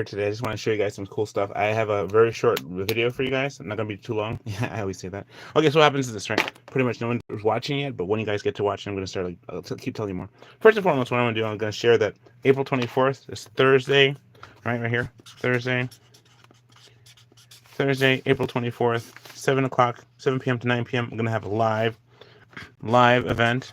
today. I just want to show you guys some cool stuff. I have a very short video for you guys. I'm not gonna be too long. Yeah, I always say that. Okay, so what happens is this, right? Pretty much no one is watching yet, but when you guys get to watch, I'm gonna start like keep telling you more. First and foremost, what I'm gonna do, I'm gonna share that April 24th is Thursday, right here, Thursday, April 24th, 7 o'clock, 7 p.m. to 9 p.m. I'm gonna have a live event,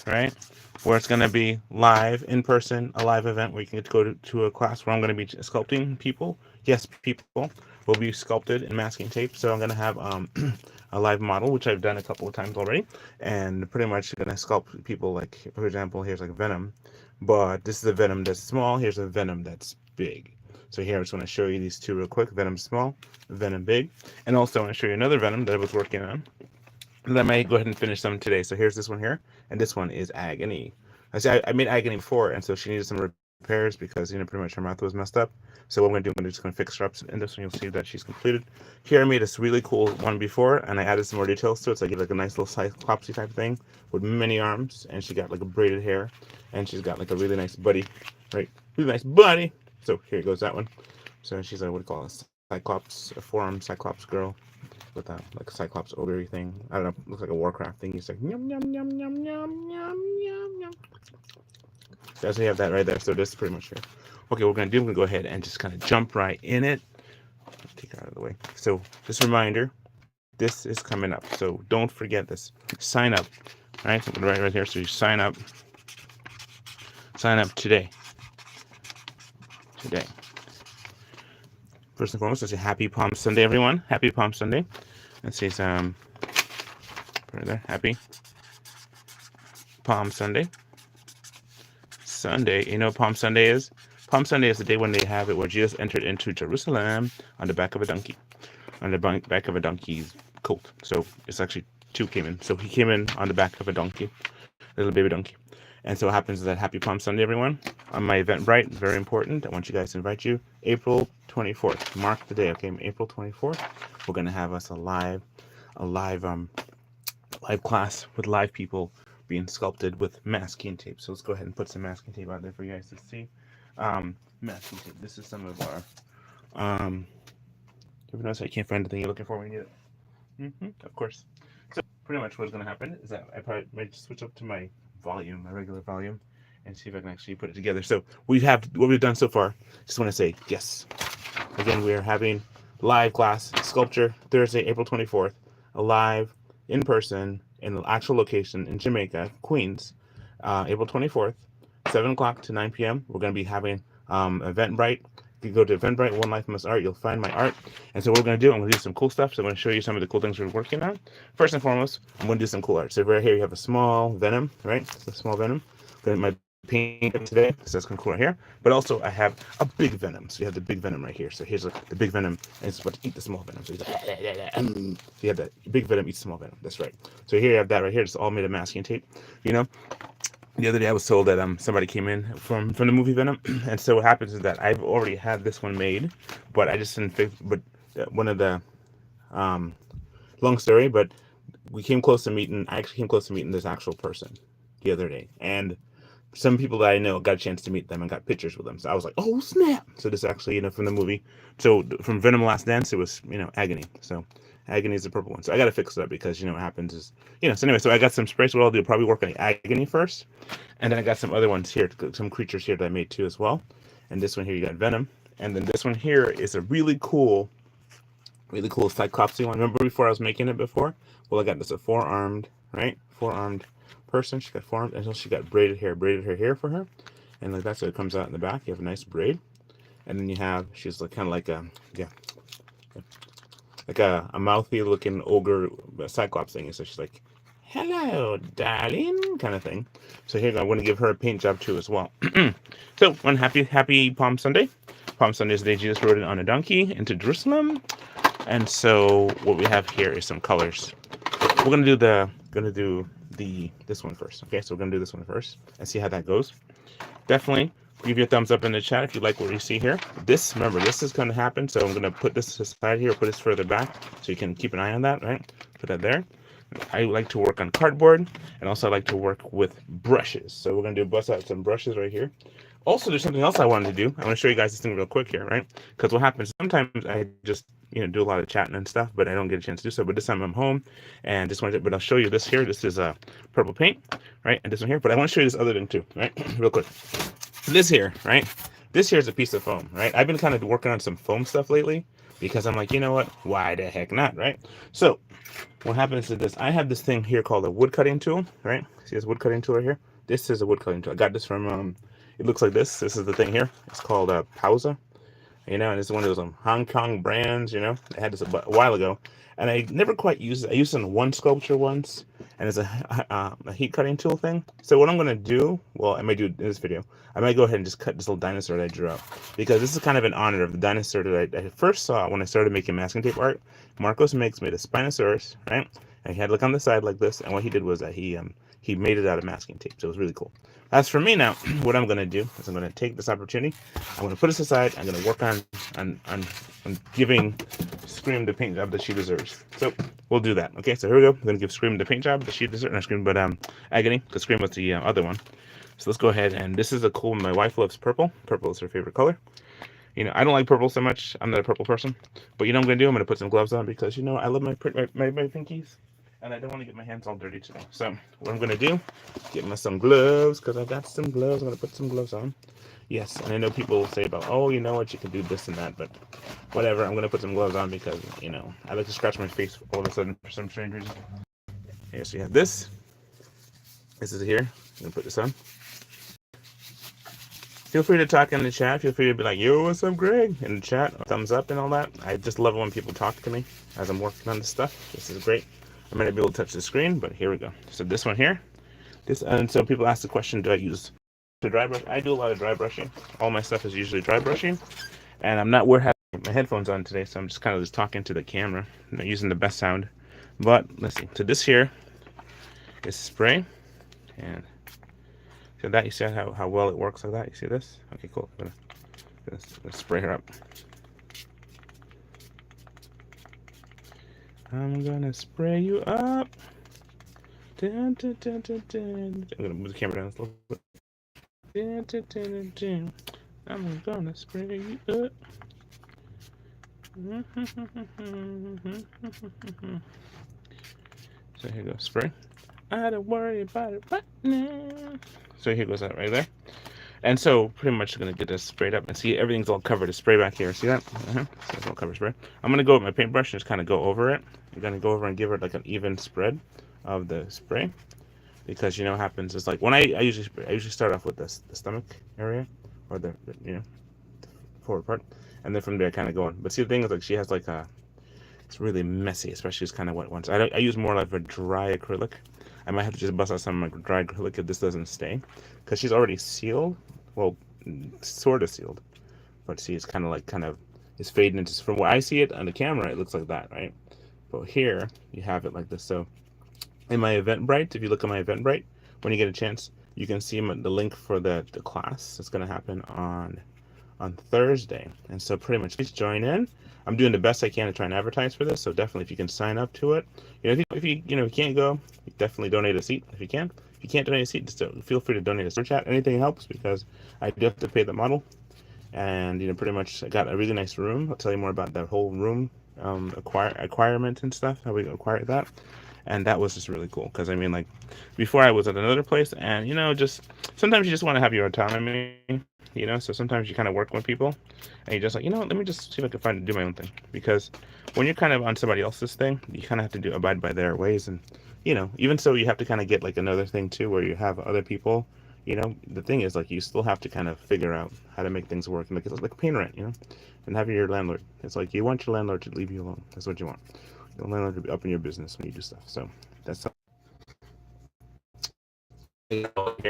right? Where it's going to be live in person, a live event where you can get to go to a class where I'm going to be sculpting people. Yes, people will be sculpted in masking tape. So I'm going to have a live model, which I've done a couple of times already, and pretty much going to sculpt people. Like, for example, here's like Venom, but this is a Venom that's small. Here's a Venom that's big. So here I just want to show you these two real quick. Venom small, Venom big, and also I want to show you another Venom that I was working on. And I might go ahead and finish them today. So here's this one here, and this one is Agony. I made Agony before, and so she needed some repairs because pretty much her mouth was messed up. So what I'm gonna do, I'm just gonna fix her up. In this one, you'll see that she's completed. Here I made this really cool one before, and I added some more details to it. So I give like a nice little cyclopsy type thing with many arms, and she got like a braided hair, and she's got like a really nice buddy, right? Really nice buddy. So here goes that one. So she's like, what do you call it? Cyclops, a four-armed Cyclops girl with that like Cyclops ogre thing. I don't know, looks like a Warcraft thing. He's like yum yum yum yum yum yum yum yum. So we have that right there. So this is pretty much here. Okay, what we're gonna go ahead and just kind of jump right in it. Take it out of the way. So just a reminder, this is coming up. So don't forget this. Sign up. Right? So right here. So you sign up. Sign up today. First and foremost, let's say Happy Palm Sunday, everyone. Happy Palm Sunday. Let's say some right there. Happy Palm Sunday. You know what Palm Sunday is? Palm Sunday is the day when they have it where Jesus entered into Jerusalem on the back of a donkey. On the back of a donkey's coat. So it's actually two came in. So he came in on the back of a donkey, little baby donkey. And so what happens is that Happy Palm Sunday, everyone. On my Eventbrite, very important. I want you guys to invite you. April 24th. Mark the day, okay? April 24th. We're gonna have us a live class with live people being sculpted with masking tape. So let's go ahead and put some masking tape out there for you guys to see. Masking tape. This is some of our ever notice I can't find the thing you're looking for when you need it? Of course. So pretty much what's gonna happen is that I probably might switch up to my volume, my regular volume, and see if I can actually put it together. So we have what we've done so far. Just want to say yes. Again, we are having live class sculpture Thursday, April 24th, a live in person in the actual location in Jamaica, Queens, April 24th, 7 o'clock to 9 p.m. We're going to be having Eventbrite. If you go to Eventbrite, One Life Must Art, you'll find my art. And so what we're going to do, I'm going to do some cool stuff. So I'm going to show you some of the cool things we're working on. First and foremost, I'm going to do some cool art. So right here, you have a small Venom, right? A small Venom. My paint today, so that's kind of cool right here. But also, I have a big Venom. So you have the big Venom right here. So here's like the big Venom, and it's about to eat the small Venom. So he's like, so you have that big Venom eats small Venom. That's right. So here you have that right here. It's all made of masking tape. The other day I was told that somebody came in from the movie Venom, and so what happens is that I've already had this one made, but I just didn't fix. But one of the long story, but we came close to meeting. I actually came close to meeting this actual person the other day, and some people that I know got a chance to meet them and got pictures with them. So I was like, oh snap! So this actually, from the movie. So from Venom Last Dance, it was Agony. So Agony is the purple one. So I got to fix it up because what happens is So anyway, so I got some sprays. What I'll do, probably work on Agony first, and then I got some other ones here, some creatures here that I made too as well. And this one here, you got Venom, and then this one here is a really cool Cyclopsy one. Remember before I was making it before? Well, I got this a four-armed, right? Four-armed person. She got four-armed, and she got braided hair here for her, and like that. So it comes out in the back. You have a nice braid, and then she's like kind of like a mouthy looking ogre Cyclops thing. And so she's like, "Hello, darling," kind of thing. So here I want to give her a paint job too as well. So one happy Palm Sunday. Palm Sunday is the day Jesus rode on a donkey into Jerusalem. And so what we have here is some colors. We're gonna do this one first. Okay, so we're gonna do this one first and see how that goes. Definitely give your thumbs up in the chat if you like what you see here. Remember, this is gonna happen. So I'm gonna put this aside here, put this further back, so you can keep an eye on that. Right, put that there. I like to work on cardboard, and also I like to work with brushes. So we're gonna bust out some brushes right here. Also, there's something else I wanted to do. I want to show you guys this thing real quick here, right? Because what happens sometimes I just do a lot of chatting and stuff, but I don't get a chance to do so. But this time I'm home and just wanted to, but I'll show you this here. This is purple paint, right? And this one here. But I want to show you this other thing too, right? Real quick. This here, right? This here is a piece of foam, right? I've been kind of working on some foam stuff lately because I'm like, you know what? Why the heck not, right? So what happens is this. I have this thing here called a wood cutting tool, right? See this wood cutting tool right here? This is a wood cutting tool. I got this from, it looks like this. This is the thing here. It's called Pausa. And it's one of those Hong Kong brands, I had this a while ago, and I never quite used it. I used it in one sculpture once, and it's a heat cutting tool thing. So what I'm going to do, well, I might do in this video, I might go ahead and just cut this little dinosaur that I drew up, because this is kind of in honor of the dinosaur that I first saw when I started making masking tape art. Marcos made a Spinosaurus, right? And he had to look on the side like this, and what he did was that he made it out of masking tape, so it was really cool. As for me now, what I'm going to do is I'm going to take this opportunity. I'm going to put this aside. I'm going to work on giving Scream the paint job that she deserves. So we'll do that. Okay, so here we go. I'm going to give Scream the paint job that she deserves. Not Scream, but Agony, because Scream was the other one. So let's go ahead. And this is a cool. My wife loves purple. Purple is her favorite color. I don't like purple so much. I'm not a purple person. But what I'm going to do? I'm going to put some gloves on because I love my pinkies. And I don't want to get my hands all dirty today. So what I'm going to do, get me some gloves, because I got some gloves. I'm going to put some gloves on. Yes, and I know people say about, oh, you know what, you can do this and that, but whatever. I'm going to put some gloves on because, I like to scratch my face all of a sudden for some strange reason. Here, so you have this. This is here. I'm going to put this on. Feel free to talk in the chat. Feel free to be like, yo, what's up, Greg? In the chat, thumbs up and all that. I just love it when people talk to me as I'm working on this stuff. This is great. I'm going to be able to touch the screen, but here we go. So this one here, and so people ask the question, do I use the dry brush? I do a lot of dry brushing. All my stuff is usually dry brushing, and I'm not wearing my headphones on today, so I'm just kind of talking to the camera. I'm not using the best sound, but let's see. So this here is spray, and so that you see how well it works like that. You see this? Okay, cool. I'm gonna spray her up. I'm gonna spray you up. Dun, dun, dun, dun, dun. I'm gonna move the camera down a little bit. Dun, dun, dun, dun, dun. I'm gonna spray you up. So here goes spray. I don't worry about it right now. So here goes that right there. And so pretty much going to get this sprayed up and see everything's all covered. The spray back here. See that? So it's all covered spray. I'm going to go with my paintbrush and just kind of go over it. I'm going to go over and give it like an even spread of the spray. Because what happens is like when I usually start off with the stomach area or the forward part. And then from there kind of going. But see the thing is like she has like it's really messy, especially it's kind of wet ones. I use more like a dry acrylic. I might have to just bust out some of my dry acrylic if this doesn't stay. Because she's already sealed. Well, sort of sealed. But see, it's kind of, it's fading into, from what I see it on the camera, it looks like that, right? But here, you have it like this. So, in my Eventbrite, if you look at my Eventbrite, when you get a chance, you can see the link for the class. It's going to happen on Thursday. And so pretty much please join in. I'm doing the best I can to try and advertise for this, so definitely if you can sign up to it. If you can't go, you definitely donate a seat if you can. If you can't donate a seat, just feel free to donate a super chat. Anything helps because I do have to pay the model. And pretty much I got a really nice room. I'll tell you more about that whole room acquirement and stuff, how we acquired that. And that was just really cool because like before I was at another place, and just sometimes you just want to have your autonomy, so sometimes you kind of work with people and you're just like, let me just see if I can do my own thing, because when you're kind of on somebody else's thing, you kind of have to abide by their ways. And even so, you have to kind of get like another thing too where you have other people. The thing is like you still have to kind of figure out how to make things work, and it's like paying rent, and having your landlord. It's like you want your landlord to leave you alone. That's what you want. Your landlord to be up in your business when you do stuff. So that's how.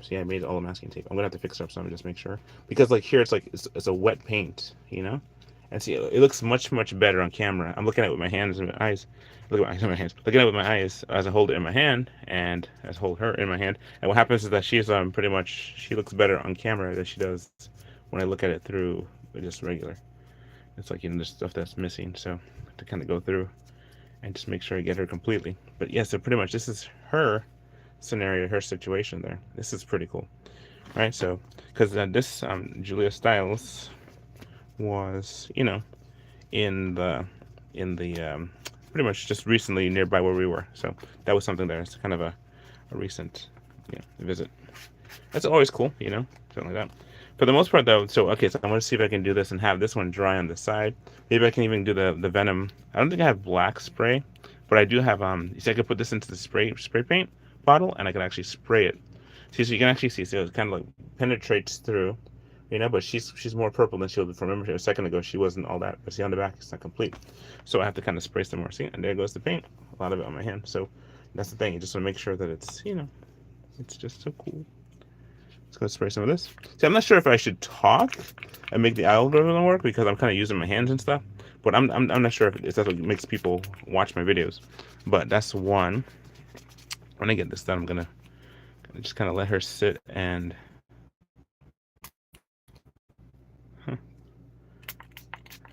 See, I made all the masking tape. I'm gonna have to fix it up some, just make sure, because like here it's a wet paint, and see it looks much better on camera. I'm looking at it with my hands and my eyes. Looking at it with my eyes as I hold it in my hand and as I hold her in my hand. And what happens is that she's pretty much, she looks better on camera than she does when I look at it through just regular. It's like there's stuff that's missing, so to kind of go through and just make sure I get her completely. But yeah, so pretty much this is her scenario, her situation there. This is pretty cool. right? So, because this Julia Stiles was, in the pretty much just recently nearby where we were. So that was something there. It's kind of a recent visit. That's always cool, something like that. For the most part, though, so okay, so I'm gonna see if I can do this and have this one dry on the side. Maybe I can even do the venom. I don't think I have black spray, but I do have You see, I could put this into the spray paint bottle, and I can actually spray it. See, so you can actually see, so it kind of like penetrates through, but she's more purple than she was. Remember, a second ago she wasn't all that. But see on the back, it's not complete. So I have to kind of spray some more. See, and there goes the paint. A lot of it on my hand. So that's the thing. You just want to make sure that it's just so cool. Let's go spray some of this. See, I'm not sure if I should talk and make the algorithm work because I'm kind of using my hands and stuff. But I'm not sure if that's what makes people watch my videos. But that's one. When I get this done, I'm gonna just kind of let her sit and.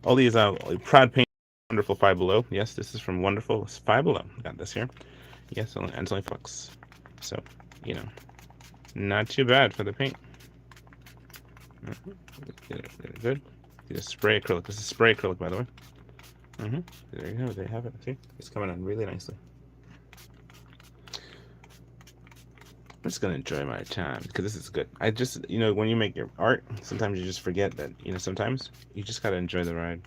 All these Proud Paint, Wonderful Five Below. Yes, this is from Wonderful Five Below. Got this here. Yes, and it's only $4. So, not too bad for the paint. Get it good. You just spray acrylic. This is spray acrylic, by the way. There you go. There you have it. See, it's coming on really nicely. I'm just gonna enjoy my time because this is good. I just, when you make your art, sometimes you just forget that, sometimes you just gotta enjoy the ride.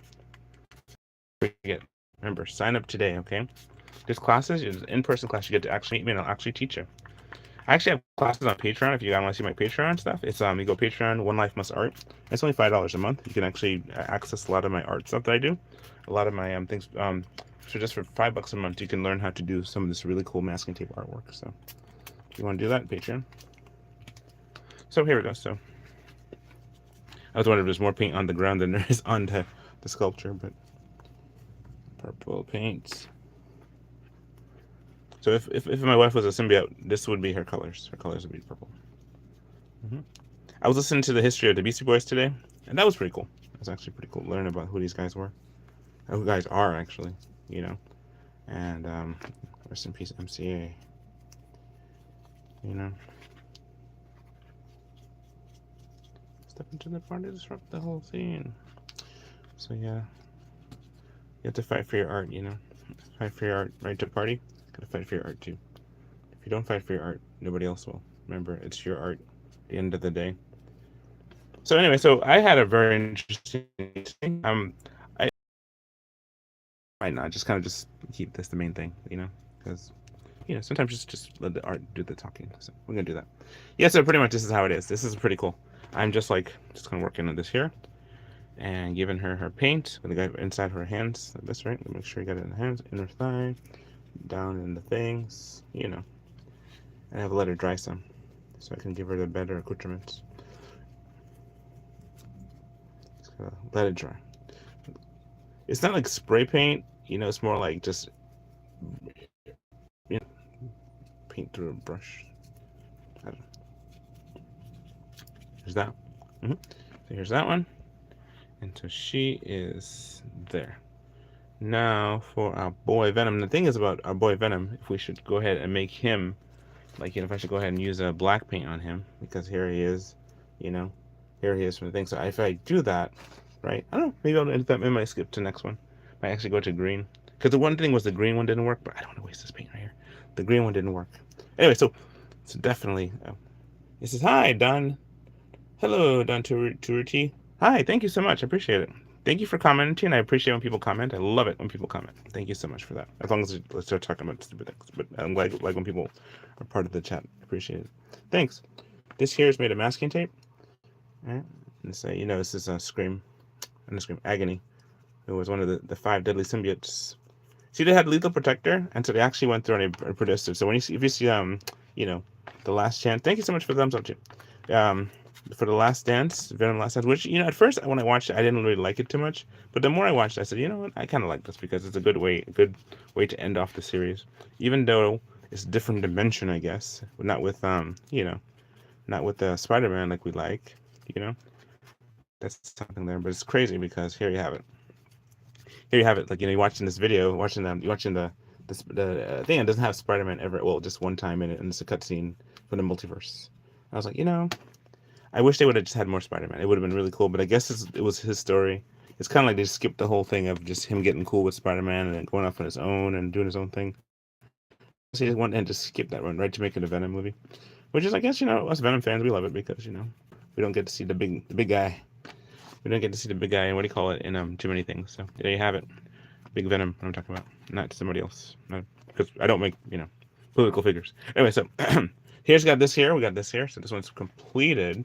Forget. Remember, sign up today, okay? This classes is in-person class. You get to actually meet me, and I'll actually teach you. I actually have classes on Patreon. If you guys want to see my Patreon stuff, it's you go Patreon, One Life Must Art. It's only $5 a month. You can actually access a lot of my art stuff that I do, a lot of my things. So just for $5 a month, you can learn how to do some of this really cool masking tape artwork. So if you want to do that, Patreon. So here we go. So I was wondering if there's more paint on the ground than there is on the sculpture, but purple paint. So if my wife was a symbiote, this would be her colors. Her colors would be purple. I was listening to the history of the Beastie Boys today, and that was pretty cool. It was actually pretty cool to learn about who these guys were. Who guys are, actually, And rest in peace, MCA. Step into the party, disrupt the whole scene. So yeah, you have to fight for your art, Fight for your art, right to party. Gotta fight for your art too. If you don't fight for your art, nobody else will. Remember, it's your art at the end of the day. So anyway, so I had a very interesting I might not just kind of just keep this the main thing, because sometimes just let the art do the talking. So we're gonna do that. Yeah, so pretty much this is how it is. This is pretty cool. I'm just kind of working on this here and giving her paint with the guy inside her hands like this, right? Make sure you got it in the hands, inner thigh, down in the things, and I have let her dry some so I can give her the better accoutrements. Just gotta let it dry. It's not like spray paint, it's more like just paint through a brush. I don't know. Here's that. So here's that one. And so she is there. Now for our boy Venom. The thing is about our boy Venom, if we should go ahead and make him, if I should go ahead and use a black paint on him, because here he is, here he is from the thing. So if I do that, right, I don't know, maybe I'll end up, I might skip to the next one. Might actually go to green. Because the one thing was the green one didn't work, but I don't want to waste this paint right here. The green one didn't work. Anyway, so definitely, it says, hi, Don. Hello, Don Turuti. Hi, thank you so much. I appreciate it. Thank you for commenting. I appreciate when people comment. I love it when people comment. Thank you so much for that. As long as let's start talking about stupid things. But I'm glad like when people are part of the chat. I appreciate it. Thanks. This here is made of masking tape. All right. And say, this is a Scream. And Scream Agony. It was one of the 5 deadly symbiotes. See, they had Lethal Protector, and so they actually went through and produced it. So when if you see The Last Chance. Thank you so much for the thumbs up too. For The Last Dance, Venom Last Dance, which, at first when I watched it, I didn't really like it too much. But the more I watched it, I said, you know what, I kind of like this because it's a good way to end off the series. Even though it's a different dimension, I guess. Not with, not with the Spider-Man like we like, That's something there. But it's crazy because here you have it. Here you have it. You're watching this video, watching the thing. It doesn't have Spider-Man ever. Well, just one time in it, and it's a cutscene from the multiverse. I was like, I wish they would have just had more Spider-Man. It would have been really cool, but I guess it was his story. It's kind of like they skipped the whole thing of just him getting cool with Spider-Man and then going off on his own and doing his own thing. So he just went and just skipped that one, right, to make it a Venom movie. Which is, I guess, us Venom fans, we love it because, we don't get to see the big guy. We don't get to see the big guy, and what do you call it, in too many things. So there you have it. Big Venom, what I'm talking about. Not somebody else. Because I don't make, political figures. Anyway, so here's got this here. We got this here. So this one's completed.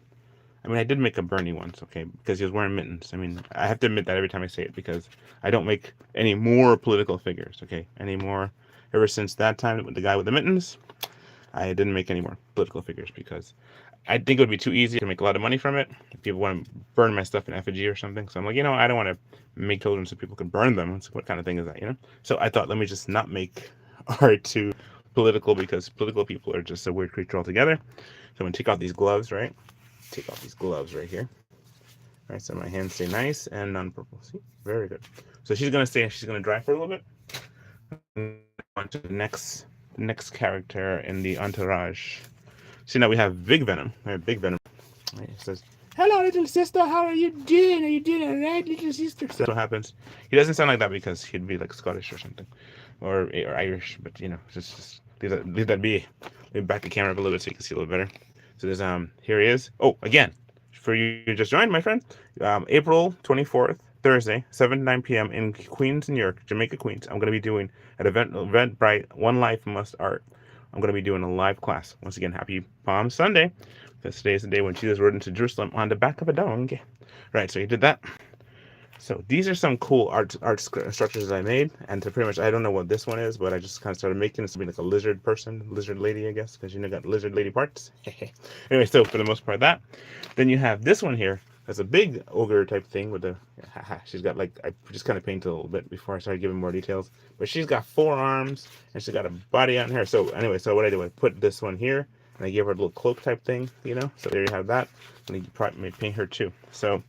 I mean, I did make a Bernie once, okay, because he was wearing mittens. I mean, I have to admit that every time I say it because I don't make any more political figures, okay, anymore. Ever since that time with the guy with the mittens, I didn't make any more political figures because I think it would be too easy to make a lot of money from it. If people want to burn my stuff in effigy or something. So I'm like, I don't want to make children so people can burn them. So what kind of thing is that, So I thought, let me just not make art too political because political people are just a weird creature altogether. So I'm going to take off these gloves, right? Take off these gloves right here. All right, so my hands stay nice and non-purple. See, very good. So she's gonna dry for a little bit. On to the next character in the entourage. See, now we have Big Venom. We have Big Venom. Right, it says, "Hello, little sister. How are you doing? Are you doing all right, little sister?" So that's what happens. He doesn't sound like that because he'd be like Scottish or something, or Irish. But just leave that be. Let me back the camera up a little bit so you can see a little better. So there's here he is. Oh, again, for you who just joined, my friend, April 24th, Thursday, 7 to 9 p.m. in Queens, New York, Jamaica Queens. I'm going to be doing at Eventbrite One Life Must Art. I'm going to be doing a live class. Once again, happy Palm Sunday, because today is the day when Jesus rode into Jerusalem on the back of a donkey. Right, so he did that. So these are some cool art structures that I made, and to pretty much, I don't know what this one is, but I just kind of started making this to be like a lizard person, lizard lady, I guess, because got lizard lady parts. Anyway, so for the most part that. Then you have this one here. That's a big ogre type thing with the, she's got like, I just kind of painted a little bit before I started giving more details, but she's got 4 arms, and she's got a body on her. So anyway, so what I did, I put this one here, and I gave her a little cloak type thing, so there you have that, and you probably may paint her too. So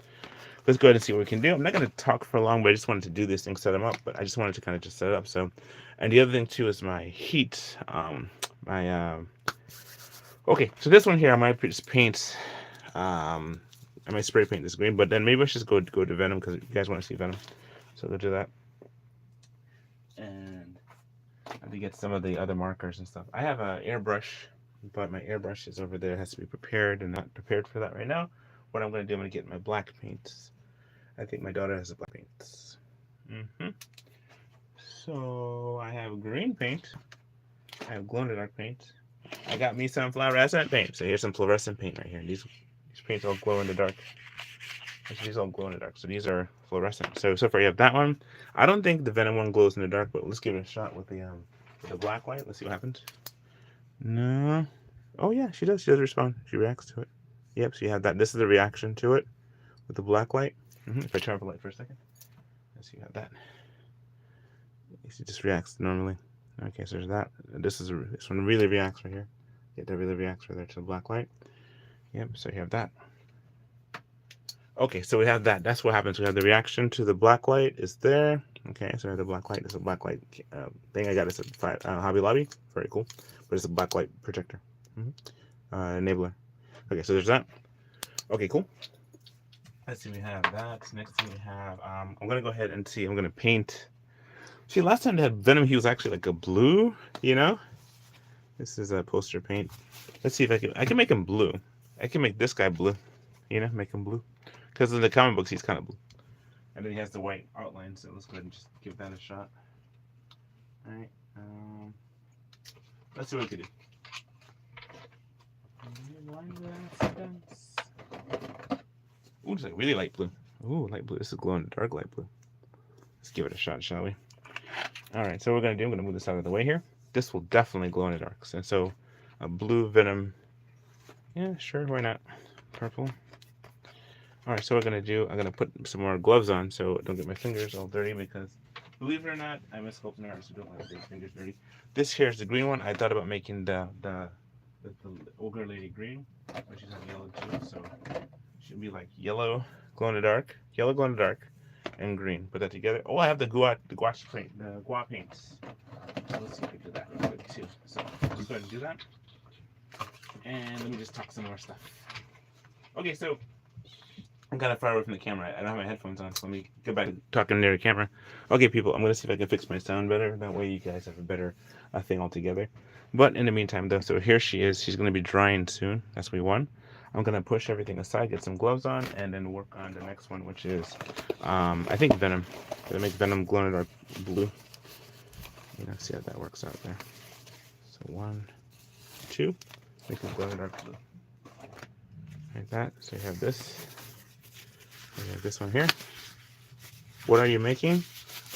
let's go ahead and see what we can do. I'm not going to talk for long, but I just wanted to do this thing, set them up. But I just wanted to kind of just set it up. So, and the other thing too is my heat. Okay, so this one here, I might just paint. I might spray paint this green, but then maybe I should just go to Venom because you guys want to see Venom. So go do that. And I have to get some of the other markers and stuff. I have an airbrush, but my airbrush is over there. It has to be prepared, and not prepared for that right now. What I'm going to do, I'm going to get my black paints. I think my daughter has a black paints. So I have green paint. I have glow-in-the-dark paint. I got me some fluorescent paint. So here's some fluorescent paint right here. These paints all glow in the dark. These all glow in the dark. So these are fluorescent. So far you have that one. I don't think the Venom one glows in the dark, but let's give it a shot with the black light. Let's see what happens. No. Oh yeah, she does. She does respond. She reacts to it. Yep, so you have that. This is the reaction to it with the black light. If I turn off the light for a second. Let's see, you have that. It just reacts normally. Okay, so there's that. This one really reacts right here. Yeah, that really reacts right there to the black light. Yep, so you have that. Okay, so we have that. That's what happens. We have the reaction to the black light is there. Okay, so we have the black light. This is a black light thing I got. It's at Hobby Lobby. Very cool. But it's a black light projector. Enabler. Okay, so there's that. Okay, cool. Let's see, we have that. Next thing we have, I'm going to go ahead and see. I'm going to paint. See, last time they had Venom, he was actually like a blue, This is a poster paint. Let's see if I can make him blue. I can make this guy blue, make him blue. Because in the comic books, he's kind of blue. And then he has the white outline, so let's go ahead and just give that a shot. All right. Let's see what we can do. Ooh, it's like really light blue. Ooh, light blue. This is glow in the dark light blue. Let's give it a shot, shall we? All right, so what we're going to do, I'm going to move this out of the way here. This will definitely glow in the dark. So a blue Venom. Yeah, sure, why not? Purple. All right, so what we're going to do, I'm going to put some more gloves on so I don't get my fingers all dirty because, believe it or not, I'm a sculpting artist who don't want to get fingers dirty. This here is the green one. I thought about making the ogre lady green, but she's on yellow too, so it should be like yellow glow in the dark, and green. Put that together. Oh, I have the gouache paint, the gua paints. So let's see if I can do that real quick too. So just go ahead and do that, and let me just talk some more stuff. Okay, so I'm kind of far away from the camera. I don't have my headphones on, so let me go back to talking near the camera. Okay, people, I'm going to see if I can fix my sound better. That way you guys have a better thing altogether. But in the meantime, though, so here she is. She's going to be drying soon. That's we one. I'm going to push everything aside, get some gloves on, and then work on the next one, which is, I think, Venom. I'm going to make Venom glow in the dark blue. You know, see how that works out there. So 1, 2, make it glow in the dark blue. Like that. So you have this. You have this one here. What are you making?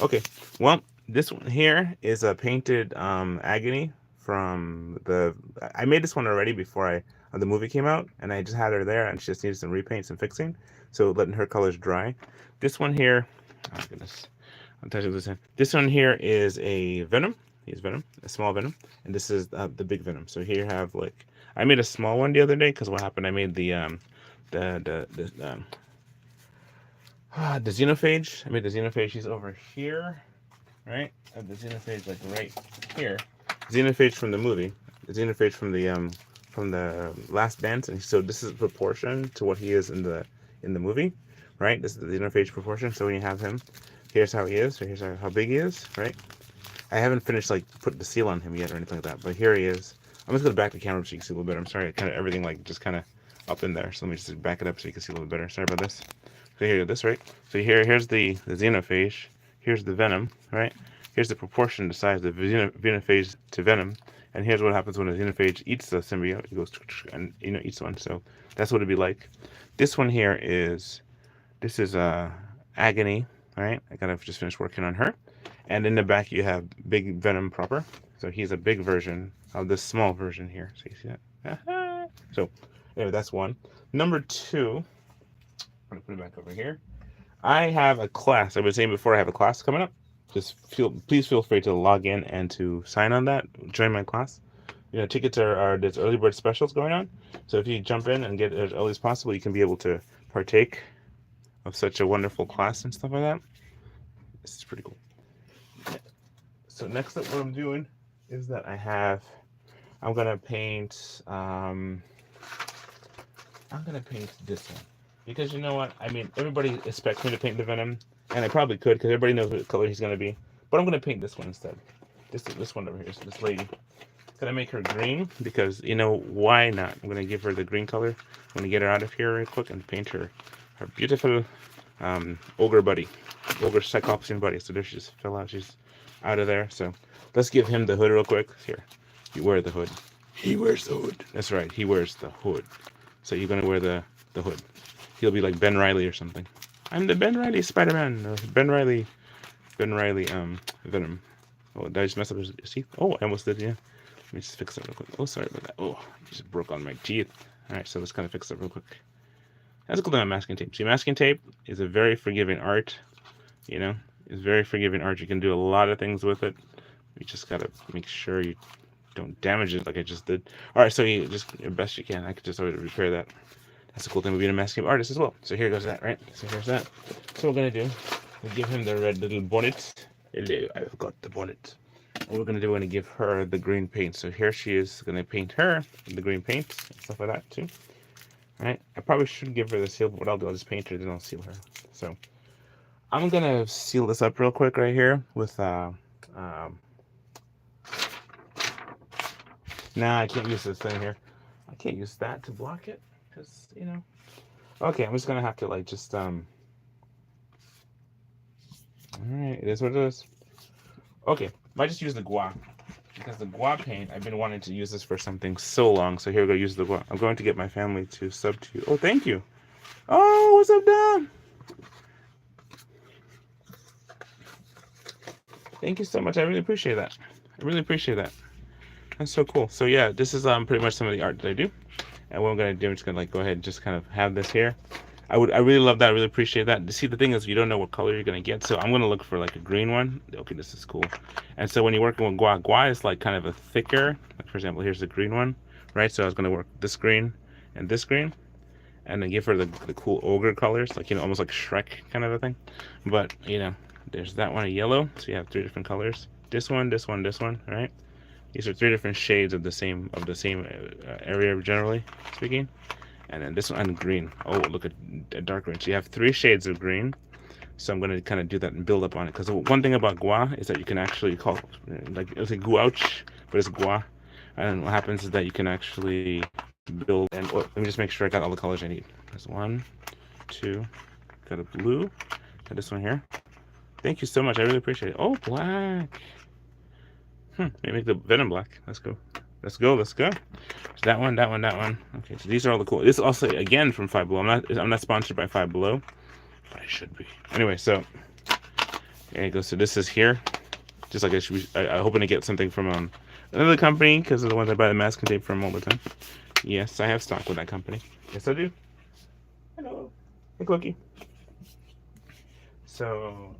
Okay, well, this one here is a painted Agony from the. I made this one already before the movie came out, and I just had her there, and she just needed some repaint, some fixing, so letting her colors dry. This one here, oh goodness, I'm touching this hand. This one here is a Venom. He's Venom, a small Venom, and this is the big Venom. So here you have like I made a small one the other day because what happened? I made the Xenophage. I made the Xenophage. She's over here, right? I have the Xenophage like right here. Xenophage from the movie. The Xenophage from the Last Dance, and so this is proportion to what he is in the movie, right? This is the Xenophage proportion. So when you have him, here's how he is. So here's how big he is, right? I haven't finished like putting the seal on him yet or anything like that, but here he is. I'm just gonna back the camera so you can see a little better. I'm sorry, kind of everything like just kind of up in there. So let me just back it up so you can see a little better. Sorry about this. So here, this right. So here's the Xenophage. Here's the Venom, right? Here's the proportion, the size of the Xenophage to Venom, and here's what happens when a Xenophage eats the symbiote. It goes and eats one. So that's what it'd be like. This one here is Agony, right? I gotta just finish working on her. And in the back you have Big Venom proper. So he's a big version of this small version here. So you see that? So anyway, that's one. Number 2. I'm gonna put it back over here. I have a class. I've been saying before I have a class coming up. Please feel free to log in and to sign on that. Join my class. You know, tickets there's early bird specials going on. So if you jump in and get as early as possible, you can be able to partake of such a wonderful class and stuff like that. This is pretty cool. So next up, what I'm doing is that I'm gonna paint. I'm gonna paint this one. Because you know what? I mean, everybody expects me to paint the Venom, and I probably could because everybody knows what color he's going to be. But I'm going to paint this one instead. This one over here, so this lady. I'm going to make her green because, you know, why not? I'm going to give her the green color. I'm going to get her out of here real quick and paint her beautiful ogre buddy. Ogre Cyclopsian buddy. So there she just fell out. She's out of there. So let's give him the hood real quick. Here, you wear the hood. He wears the hood. That's right. He wears the hood. So you're going to wear the hood. He'll be like Ben Reilly or something. I'm the Ben Reilly Spider-Man. Ben Reilly, Venom. Oh, did I just mess up his teeth? Oh, I almost did, yeah. Let me just fix that real quick. Oh, sorry about that. Oh, I just broke on my teeth. All right, so let's kind of fix that real quick. That's a cool thing about masking tape. See, masking tape is a very forgiving art. You know, it's very forgiving art. You can do a lot of things with it. You just gotta make sure you don't damage it like I just did. All right, so you just your best you can. I could just always repair that. That's a cool thing with being a masking artist as well. So here goes that, right? So here's that. So what we're gonna do, we give him the red little bonnet. Hello, I've got the bonnet. What we're gonna do, we're gonna give her the green paint. So here she is, gonna paint her with the green paint and stuff like that too. All right. I probably should give her the seal, but what I'll do, I'll just paint her, then I'll seal her. So I'm gonna seal this up real quick right here with nah, I can't use this thing here. I can't use that to block it. Because, you know. Okay, I'm just gonna have to like just alright, it is what it is. Okay, I just use the gua. Because the gua paint, I've been wanting to use this for something so long. So here we're gonna use the gua. I'm going to get my family to sub to you. Oh, thank you. Oh, what's up, Dom? Thank you so much. I really appreciate that. I really appreciate that. That's so cool. So yeah, this is pretty much some of the art that I do. And what I'm gonna do, I'm just gonna like go ahead and just kind of have this here. I really love that. I really appreciate that. See, the thing is, you don't know what color you're gonna get, so I'm gonna look for like a green one. Okay, this is cool. And so when you're working with gua is like kind of a thicker. Like for example, here's the green one, right? So I was gonna work this green and then give her the cool ogre colors, like, you know, almost like Shrek kind of a thing. But you know, there's that one, a yellow. So you have 3 different colors. This one, right? These are 3 different shades of the same area, generally speaking. And then this one green. Oh, look at a dark green. So you have 3 shades of green. So I'm going to kind of do that and build up on it. Because one thing about gua is that you can actually call, like, it'll say gouache, but it's gua. And what happens is that you can actually build, and let me just make sure I got all the colors I need. There's 1, 2, got a blue, got this one here. Thank you so much. I really appreciate it. Oh, black. Let me make the Venom black. Let's go. Let's go. Let's go. So that one, that one, that one. Okay, so these are all the cool. This is also again from Five Below. I'm not sponsored by Five Below, but I should be. Anyway, so there you go. So this is here. Just like I should be. I'm hoping to get something from another company because of the ones I buy the masking tape from all the time. Yes, I have stock with that company. Yes, I do. Hello. Hey, Cookie. So,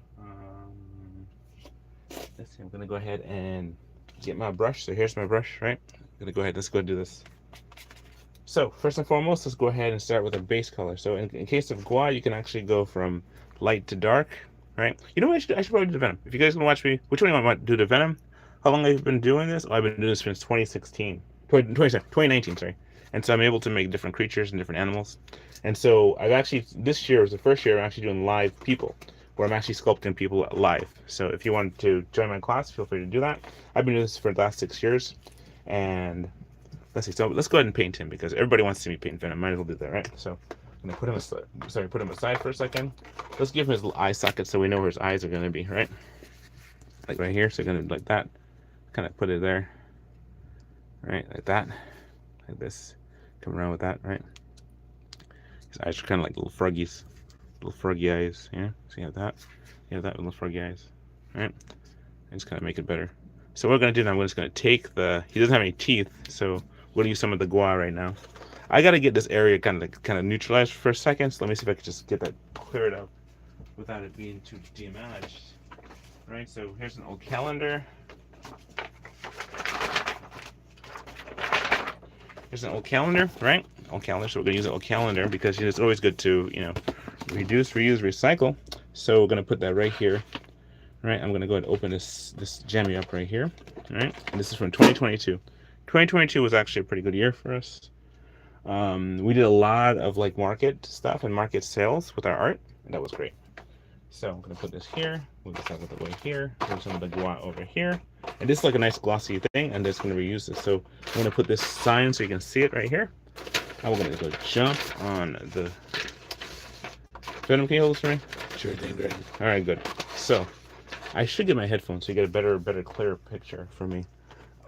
let's see. I'm gonna go ahead and get my brush. So here's my brush, right? I'm gonna go ahead. Let's go do this. So first and foremost, let's go ahead and start with a base color. So in case of gua, you can actually go from light to dark, right? You know what I should probably do the Venom. If you guys want to watch me, which one do you want to do the Venom? How long have I been doing this? Oh, I've been doing this since 2019, sorry. And so I'm able to make different creatures and different animals. And so I've actually, this year was the first year I'm actually doing live people, where I'm actually sculpting people live. So if you want to join my class, feel free to do that. I've been doing this for the last 6 years. And let's see, so let's go ahead and paint him because everybody wants to see me paint Venom. Might as well do that, right? So I'm gonna put him aside for a second. Let's give him his little eye socket so we know where his eyes are gonna be, right? Like right here, so you're gonna like that. Kind of put it there. Right, like that. Like this. Come around with that, right? His eyes are kind of like little froggies. Little froggy eyes, yeah? So you have that. You have that with little froggy eyes. Right? And just kind of make it better. So what we're gonna do now, I'm just gonna take he doesn't have any teeth, so we're gonna use some of the gua right now. I gotta get this area kind of neutralized for a second, so let me see if I can just get that cleared up without it being too damaged. Right, so here's an old calendar. Here's an old calendar, right? Old calendar, so we're gonna use an old calendar because it's always good to, reduce, reuse, recycle. So we're gonna put that right here. Right, I'm gonna go ahead and open this jammy up right here. All right, and this is from 2022. 2022 was actually a pretty good year for us. We did a lot of like market stuff and market sales with our art, and that was great. So I'm gonna put this here, move this out of the way here, put some of the gua over here, and this is like a nice glossy thing, and just gonna reuse this. So I'm gonna put this sign so you can see it right here. And we're gonna go jump on the Venom. Can you hold this for me? Sure thing, great. All right, good. So I should get my headphones so you get a better, clearer picture for me.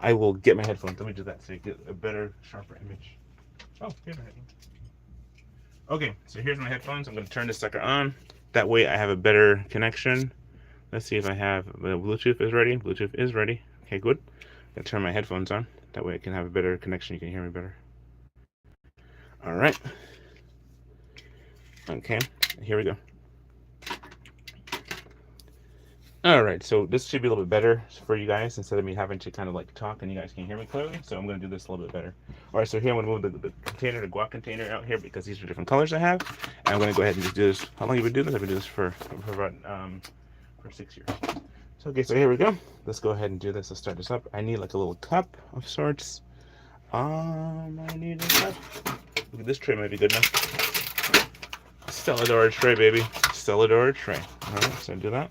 I will get my headphones. Let me do that so you get a better, sharper image. Oh, here's my headphones. Okay, so here's my headphones. I'm going to turn this sucker on. That way I have a better connection. Let's see if I have, Bluetooth is ready. Bluetooth is ready. Okay, good. I'm going to turn my headphones on. That way I can have a better connection. You can hear me better. All right. Okay, here we go. All right, so this should be a little bit better for you guys instead of me having to kind of like talk and you guys can hear me clearly. So I'm going to do this a little bit better. All right, so here I'm going to move the container, the gua container out here because these are different colors I have. And I'm going to go ahead and just do this. How long have we been doing this? I've been doing this for about for 6 years. So okay, so here we go. Let's go ahead and do this. Let's start this up. I need like a little cup of sorts. I need a cup. Look at this tray, might be good enough. Stelladora tray, baby. Stelladora tray. All right, so do that.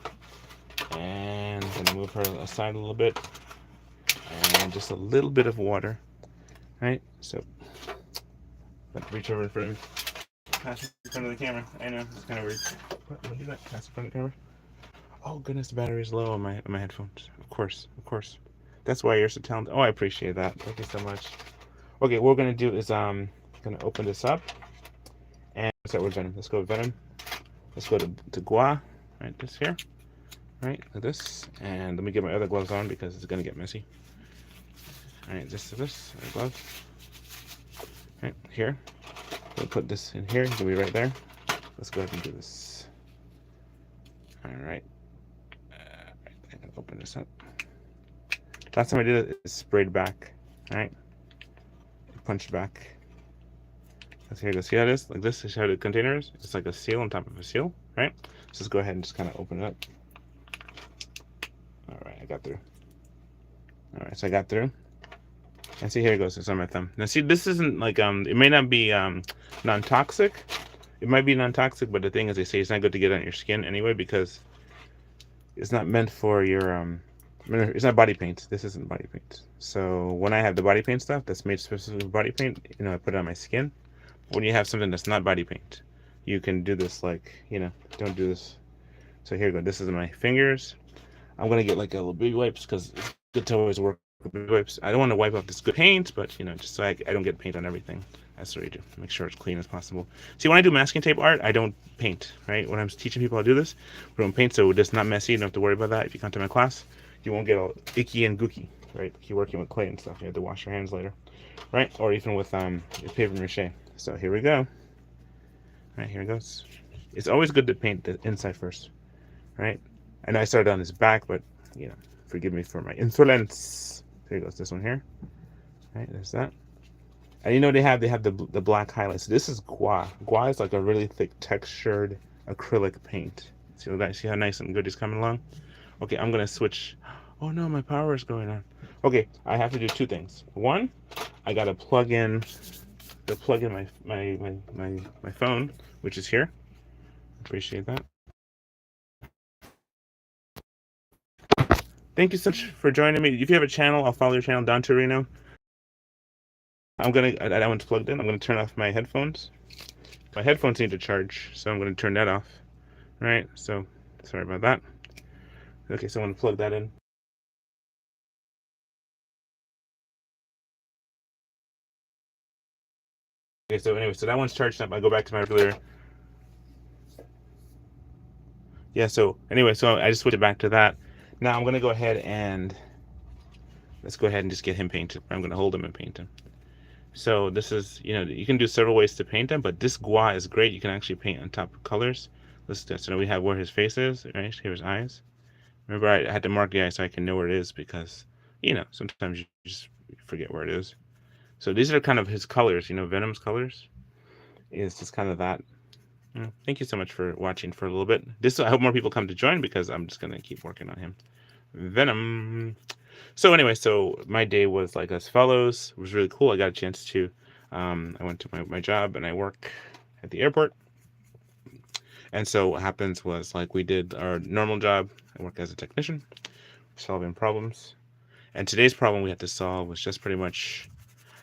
And I'm gonna move her aside a little bit, and just a little bit of water, right? So, let's reach over in front of me. Pass it in front of the camera. I know it's kind of weird. What do that? Pass it in front of the camera. Oh goodness, the battery's low on my headphones. Of course. That's why you're so talented. Oh, I appreciate that. Thank you so much. Okay, what we're gonna do is gonna open this up and start with Venom. Let's go with Venom. Let's go to gua. Right, this here. Right, like this, and let me get my other gloves on because it's gonna get messy. All right, just this gloves. Right here, we'll put this in here. It's gonna be right there. Let's go ahead and do this. All right, I'm gonna open this up. Last time I did it, sprayed back. All right, punched back. Let's here go. See how it is? Like this is how the container is. It's like a seal on top of a seal, right? So let's go ahead and just kind of open it up. All right, I got through. All right, so I got through. And see, here it goes. It's on my thumb. Now see, this isn't like it may not be non-toxic. It might be non-toxic, but the thing is, they say it's not good to get on your skin anyway because it's not meant for your it's not body paint. This isn't body paint. So when I have the body paint stuff that's made specifically for body paint, I put it on my skin. When you have something that's not body paint, you can do this like, don't do this. So here we go. This is my fingers. I'm gonna get like a little baby wipes because it's good to always work with baby wipes. I don't want to wipe off this good paint, but just so I don't get paint on everything. That's what I do. Make sure it's clean as possible. See, when I do masking tape art, I don't paint, right? When I'm teaching people how to do this, we don't paint, so it's not messy. You don't have to worry about that. If you come to my class, you won't get all icky and gooky, right? If you're working with clay and stuff, you have to wash your hands later, right? Or even with paper mache. So here we go. Right, here it goes. It's always good to paint the inside first, right? And I started on this back, but forgive me for my insolence. Here goes this one here. Right, there's that. And they have the black highlights. This is gua. Gua is like a really thick textured acrylic paint. See how nice and good it's coming along? Okay, I'm gonna switch. Oh no, my power is going on. Okay, I have to do two things. One, I gotta plug in my phone, which is here. Appreciate that. Thank you so much for joining me. If you have a channel, I'll follow your channel, Don Torino. I want to plug in. I'm gonna turn off my headphones. My headphones need to charge, so I'm gonna turn that off. Right. So sorry about that. Okay, so I'm gonna plug that in. Okay, so anyway, so that one's charged up. I go back to my regular. Yeah. So anyway, so I just switched it back to that. Now I'm gonna go ahead and let's go ahead and just get him painted. I'm gonna hold him and paint him. So this is, you can do several ways to paint them, but this gua is great. You can actually paint on top of colors. Let's do. So now we have where his face is, right? Here's his eyes. Remember, I had to mark the eye so I can know where it is because, sometimes you just forget where it is. So these are kind of his colors, Venom's colors is just kind of that. Thank you so much for watching for a little bit. I hope more people come to join because I'm just going to keep working on him. Venom. So anyway, so my day was like as follows. It was really cool. I got a chance to, I went to my job and I work at the airport. And so what happens was like we did our normal job. I work as a technician, solving problems. And today's problem we had to solve was just pretty much,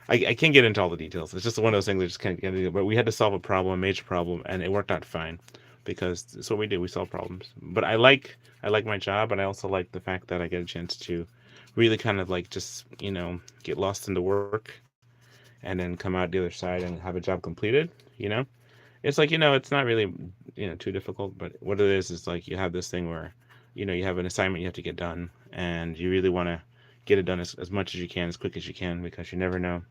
I can't get into all the details. It's just one of those things I just can't get into. But we had to solve a major problem, and it worked out fine because that's what we do. We solve problems. But I like my job, and I also like the fact that I get a chance to really kind of like just get lost in the work and then come out the other side and have a job completed. It's like it's not really too difficult, but what it is like you have this thing where you have an assignment you have to get done, and you really want to get it done as much as you can, as quick as you can, because you never know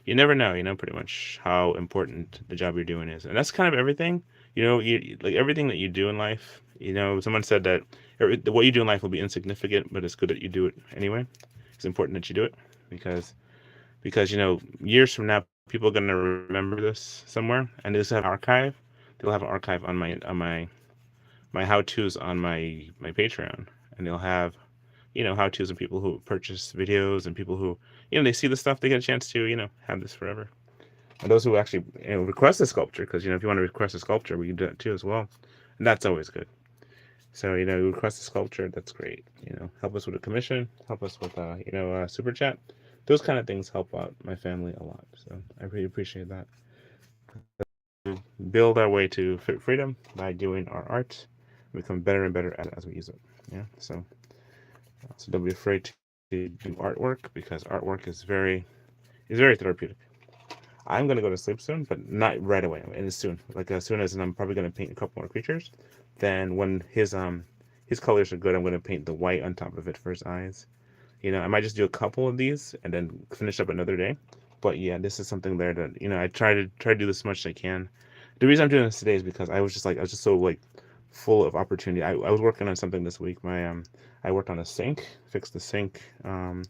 pretty much how important the job you're doing is. And that's kind of everything. Like everything that you do in life. Someone said that what you do in life will be insignificant, but it's good that you do it anyway. It's important that you do it because years from now people are going to remember this somewhere, and they'll have an archive. They'll have an archive on my how-tos on my Patreon, and they'll have how-tos and people who purchase videos and people who they see the stuff, they get a chance to have this forever. And those who actually request a sculpture, because if you want to request a sculpture, we can do that too as well, and that's always good. So request a sculpture, that's great. Help us with a commission, help us with super chat. Those kind of things help out my family a lot. So I really appreciate that. Build our way to freedom by doing our art, become better and better at it as we use it. Yeah. So don't be afraid to do artwork, because artwork is very therapeutic. I'm gonna go to sleep soon, but not right away. It is soon. Like as soon as I'm probably gonna paint a couple more creatures. Then when his colors are good, I'm gonna paint the white on top of it for his eyes. I might just do a couple of these and then finish up another day. But yeah, this is something there that I try to do this as much as I can. The reason I'm doing this today is because I was just so like full of opportunity. I was working on something this week. I worked on a sink, fixed the sink. Home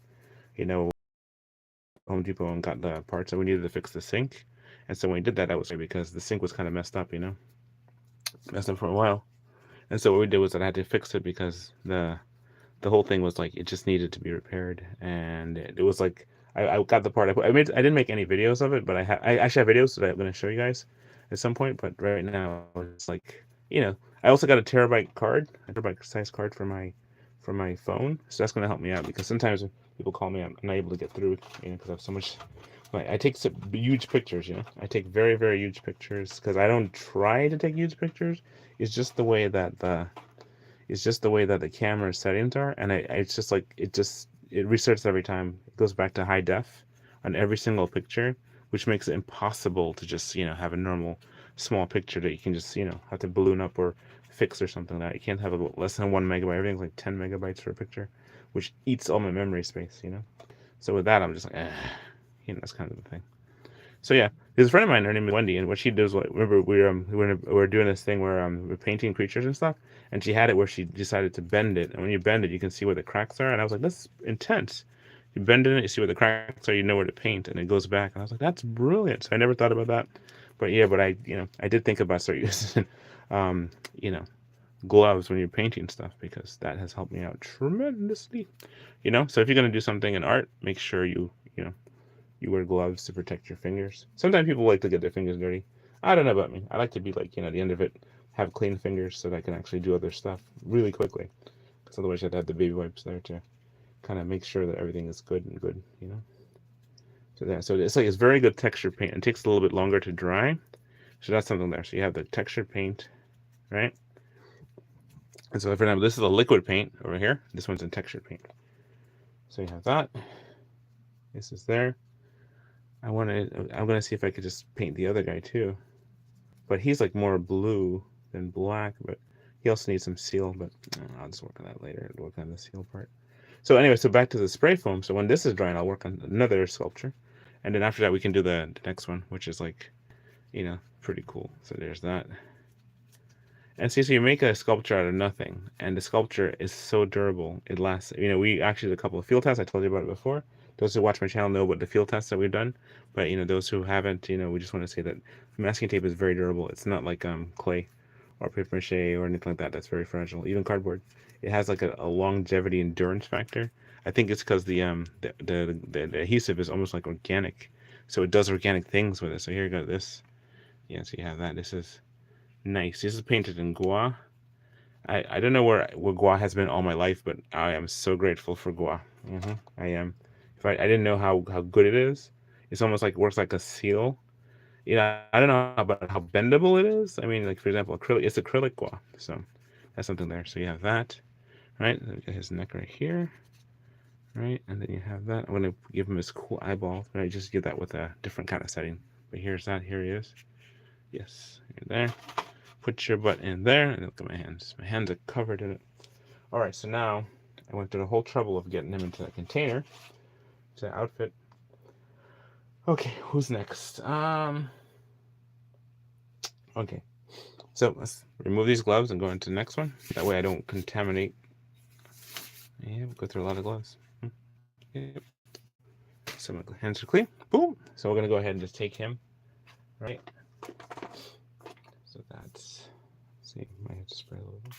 Depot and got the parts that we needed to fix the sink. And so when we did that, was great because the sink was kind of messed up, messed up for a while. And so what we did was that I had to fix it because the whole thing was like it just needed to be repaired, and it was like I got the part. I didn't make any videos of it, but I actually have videos that I'm going to show you guys at some point. But right now, it's like, I also got a terabyte size card for my phone. So that's going to help me out because sometimes when people call me, I'm not able to get through, because I have so much. I take some huge pictures. I take very, very huge pictures because I don't try to take huge pictures. It's just the way that the camera settings are, and it's just like it resets every time. It goes back to high def on every single picture, which makes it impossible to just have a normal small picture that you can just have to balloon up or fix or something like that. You can't have less than 1 megabyte. Everything's like 10 megabytes for a picture, which eats all my memory space. So with that, I'm just like, that's kind of the thing. So yeah, there's a friend of mine. Her name is Wendy, and what she does, remember we were doing this thing where we're painting creatures and stuff, and she had it where she decided to bend it, and when you bend it, you can see where the cracks are, and I was like, that's intense. You bend it, you see where the cracks are, you know where to paint, and it goes back, and I was like, that's brilliant. So I never thought about that, but yeah, I did think about start using, gloves when you're painting stuff because that has helped me out tremendously. So if you're gonna do something in art, make sure you wear gloves to protect your fingers. Sometimes people like to get their fingers dirty. I don't know about me. I like to be like, at the end of it, have clean fingers so that I can actually do other stuff really quickly. Because otherwise you have to have the baby wipes there to kind of make sure that everything is good. So it's very good textured paint. It takes a little bit longer to dry. So that's something there. So you have the textured paint, right? And so for example, this is a liquid paint over here. This one's a textured paint. So you have that. This is there. I'm gonna see if I could just paint the other guy too, but he's like more blue than black. But he also needs some seal. But I'll just work on that later. Work on the seal part. So anyway, so back to the spray foam. So when this is drying, I'll work on another sculpture, and then after that we can do the next one, which is like, pretty cool. So there's that. And see, so you make a sculpture out of nothing, and the sculpture is so durable. It lasts. We actually did a couple of field tests. I told you about it before. Those who watch my channel know about the field tests that we've done. But those who haven't, we just want to say that masking tape is very durable. It's not like clay or paper mache or anything like that. That's very fragile. Even cardboard. It has like a longevity endurance factor. I think it's because the adhesive is almost like organic, so it does organic things with it. So here you go. This, yeah. So you have that. This is nice. This is painted in gua. I don't know where gua has been all my life, but I am so grateful for gua. I am. If I didn't know how good it is. It's almost like works like a seal. I don't know about how bendable it is. I mean, like for example, acrylic. It's acrylic gua, so that's something there. So you have that, right? Then we got his neck right here, right? And then you have that. I'm gonna give him his cool eyeball. But I just give that with a different kind of setting. But here's that. Here he is. Yes, you're there. Put your butt in there, and look at my hands. My hands are covered in it. All right, so now I went through the whole trouble of getting him into that container, to the outfit. Okay, who's next? Okay, so let's remove these gloves and go into the next one. That way I don't contaminate. Yeah, we'll go through a lot of gloves. Yep. So my hands are clean. Boom. So we're gonna go ahead and just take him, right? So that's. Let's see, might have to spray a little bit.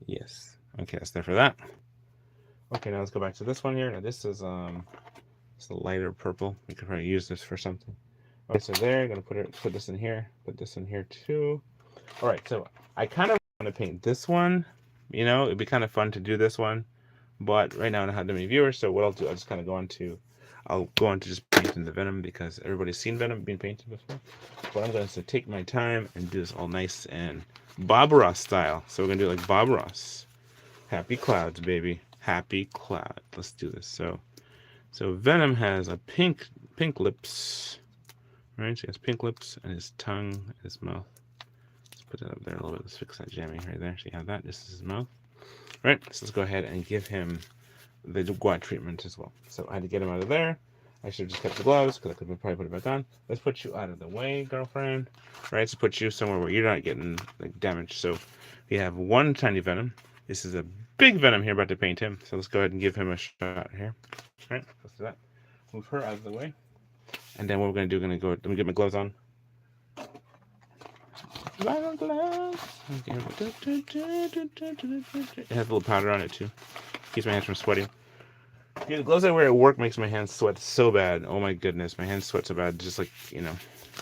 Yes. Okay, that's there for that. Okay, now let's go back to this one here. Now this is it's a lighter purple. We could probably use this for something. Okay, so there, gonna put this in here. Put this in here too. All right, so I kind of want to paint this one. It'd be kind of fun to do this one, but right now I don't have that many viewers. So what I'll do, I'll just kind of I'll go on to just painting the Venom because everybody's seen Venom being painted before. But I'm going to take my time and do this all nice and Bob Ross style. So we're going to do it like Bob Ross. Happy clouds, baby. Happy cloud. Let's do this. So Venom has a pink lips. Right? So he has pink lips and his tongue and his mouth. Let's put that up there a little bit. Let's fix that jamming right there. So you have that. This is his mouth. Right? So let's go ahead and give him the gua treatment as well. So I had to get him out of there. I should have just kept the gloves because I could probably put it back on. Let's put you out of the way, girlfriend. Right? So put you somewhere where you're not getting damaged. So we have one tiny Venom. This is a big Venom here about to paint him. So let's go ahead and give him a shot here. All right, let's do that. Move her out of the way. And then what we're going to do, let me get my gloves on. Vinyl gloves. Okay. It has a little powder on it too. Keeps my hands from sweating. Yeah, the gloves I wear at work makes my hands sweat so bad. Oh my goodness, my hands sweat so bad. Just like,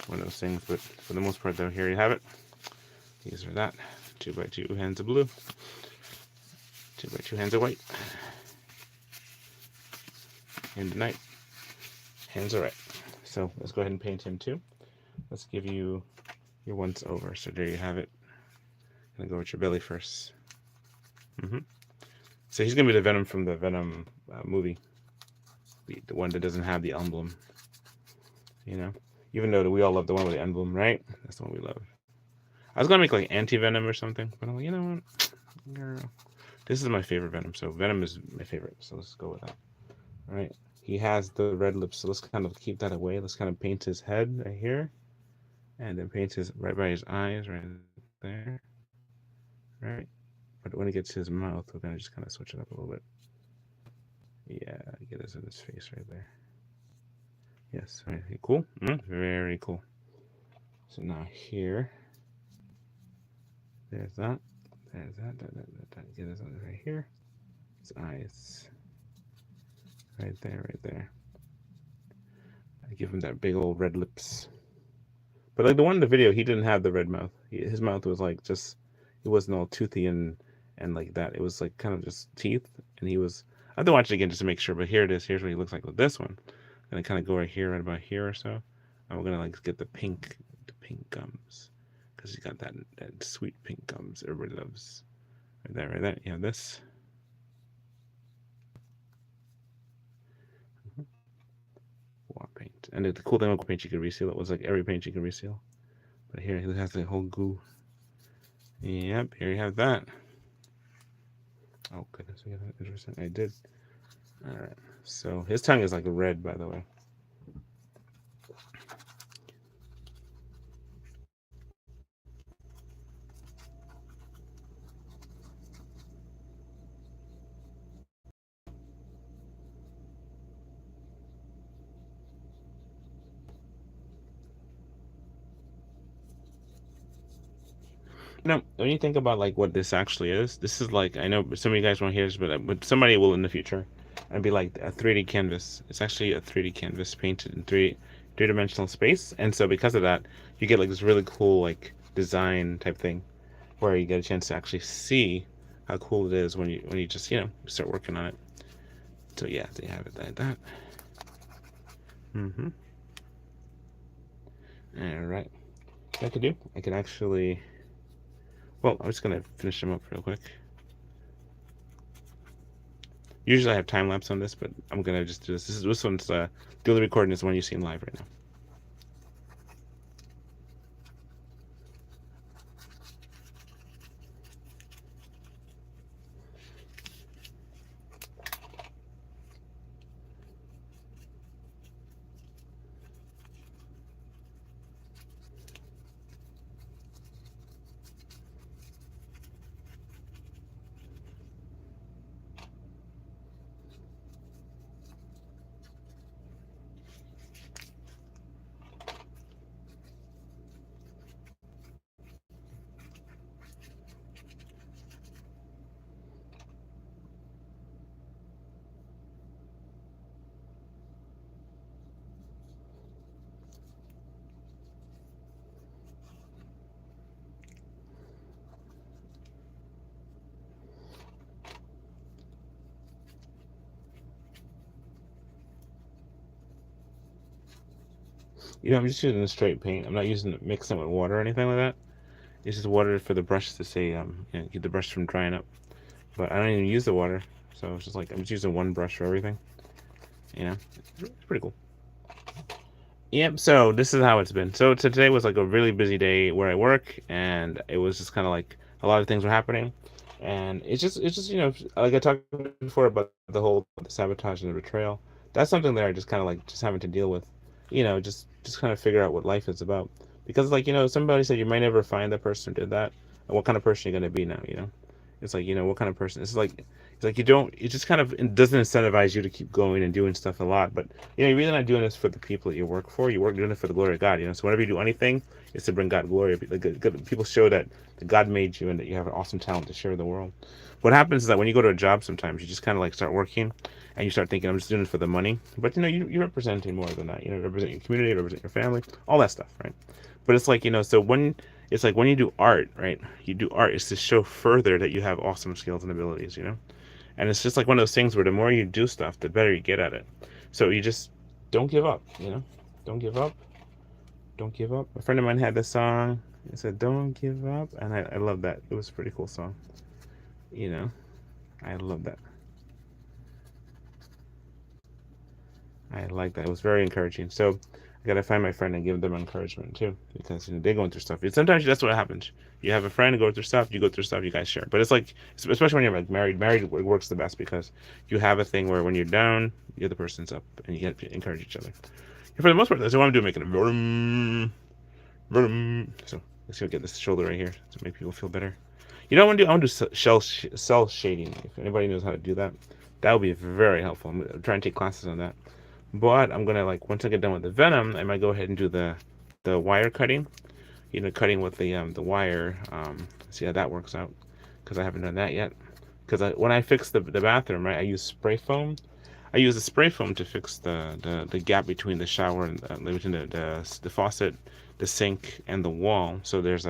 one of those things. But for the most part, though, here you have it. These are that. 2x2 hands of blue. 2x2 hands of white. And tonight, hands are right. So let's go ahead and paint him too. Let's give you your once over. So there you have it. I'm gonna go with your belly first. So he's gonna be the Venom from the Venom movie, the one that doesn't have the emblem. Even though we all love the one with the emblem, right? That's the one we love. I was gonna make like anti-Venom or something, but I'm like, you know what, girl, this is my favorite Venom. So Venom is my favorite. So let's go with that. All right. He has the red lips, so let's kind of keep that away. Let's kind of paint his head right here, and then paint his right by his eyes right there. Right. But when it gets to his mouth, we're gonna just kind of switch it up a little bit. Yeah, get this in his face right there. Yes, right. Cool. Very cool. So now here, there's that. There's that. Get this right here. His eyes. Right there, right there. I give him that big old red lips. But like the one in the video, he didn't have the red mouth. His mouth was like just, it wasn't all toothy and like that. It was like kind of just teeth. And he was, I have to watch it again just to make sure. But here it is. Here's what he looks like with this one. I'm gonna kind of go right here, right about here or so. And we're gonna like get the pink gums, because he's got that sweet pink gums everybody loves. Right there, right there. You have this. Wall paint. And the cool thing about paint, you could reseal. It was like every paint you could reseal. But here it has the whole goo. Yep, here you have that. Oh goodness, we got that interesting. I did. All right. So his tongue is like red, by the way. When you think about like what this actually is, this is like, I know some of you guys won't hear this, but somebody will in the future, and be like a 3D canvas. It's actually a 3D canvas painted in three-dimensional space, and so because of that, you get like this really cool like design type thing, where you get a chance to actually see how cool it is when you just start working on it. So yeah, they have it like that. All right. What I could do, I could actually. Well, I'm just gonna finish them up real quick. Usually I have time lapse on this, but I'm gonna just do this. This one's the only recording is the one you're seeing live right now. I'm just using a straight paint. I'm not mixing it with water or anything like that. It's just water for the brush to say, keep the brush from drying up. But I don't even use the water, so it's just like I'm just using one brush for everything. It's pretty cool. Yep. So this is how it's been. So today was like a really busy day where I work, and it was just kind of like a lot of things were happening, and it's just like I talked before about the sabotage and the betrayal. That's something that I just kind of like just having to deal with, just kind of figure out what life is about. Because like somebody said you might never find that person who did that, and what kind of person you're gonna be now. It's like what kind of person. It's like It's like you don't. It just kind of it doesn't incentivize you to keep going and doing stuff a lot. But you're really not doing this for the people that you work for. You work doing it for the glory of God. So whenever you do anything, it's to bring God glory. People show that God made you and that you have an awesome talent to share with the world. What happens is that when you go to a job, sometimes you just kind of like start working, and you start thinking, I'm just doing it for the money. But you're representing more than that. You represent your community, represent your family, all that stuff, right? But it's like so when it's like when you do art, right? You do art is to show further that you have awesome skills and abilities. And it's just like one of those things where the more you do stuff, the better you get at it. So you just don't give up. Don't give up. Don't give up. A friend of mine had this song. It said, "Don't give up," and I love that. It was a pretty cool song. You know, I love that. I like that. It was very encouraging. So I gotta find my friend and give them encouragement too, because they're going through stuff. Sometimes that's what happens. You have a friend go through stuff, you go through stuff, you guys share. But it's like, especially when you're like married. Married works the best because you have a thing where when you're down, the other person's up, and you get to encourage each other. And for the most part, that's what I'm doing, making a vroom, vroom. So let's go get this shoulder right here to make people feel better. I want to do. I want to do cell shading. If anybody knows how to do that, that would be very helpful. I'm trying to take classes on that. But I'm gonna like once I get done with the venom, I might go ahead and do the wire cutting. Cutting with the wire. See how that works out because I haven't done that yet. Because when I fix the bathroom, right, I use spray foam. I use the spray foam to fix the gap between the shower and between the faucet, the sink, and the wall. So there's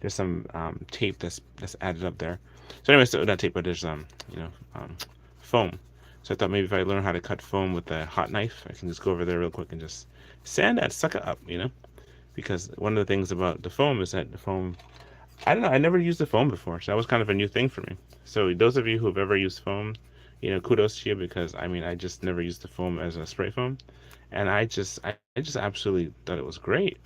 some tape that's added up there. So anyway, so not tape, but there's foam. So I thought maybe if I learn how to cut foam with a hot knife, I can just go over there real quick and just sand that sucker up. Because one of the things about the foam is that the foam, I don't know, I never used the foam before, so that was kind of a new thing for me. So those of you who have ever used foam, kudos to you because I just never used the foam as a spray foam, and I just absolutely thought it was great.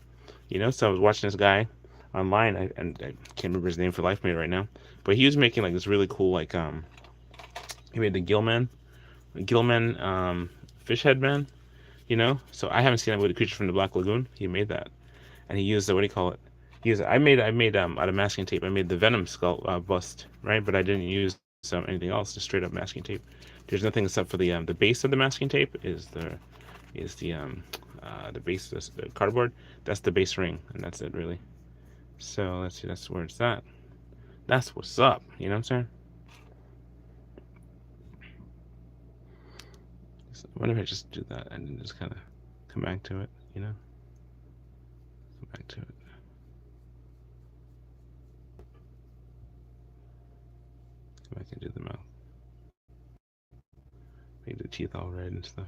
So I was watching this guy online, and I can't remember his name for life me right now, but he was making like this really cool he made the Gilman fish head man. So I haven't seen that with the creature from the Black Lagoon. He made that, and he used the what do you call it? He used I made out of masking tape. I made the Venom skull bust, right? But I didn't use anything else. Just straight up masking tape. There's nothing except for the base of the masking tape is the base of the cardboard. That's the base ring, and that's it really. So let's see. That's where it's at. That's what's up. You know what I'm saying? So what if I just do that and then just kind of come back to it? Come back to it. Come back and do the mouth. Make the teeth all red and stuff.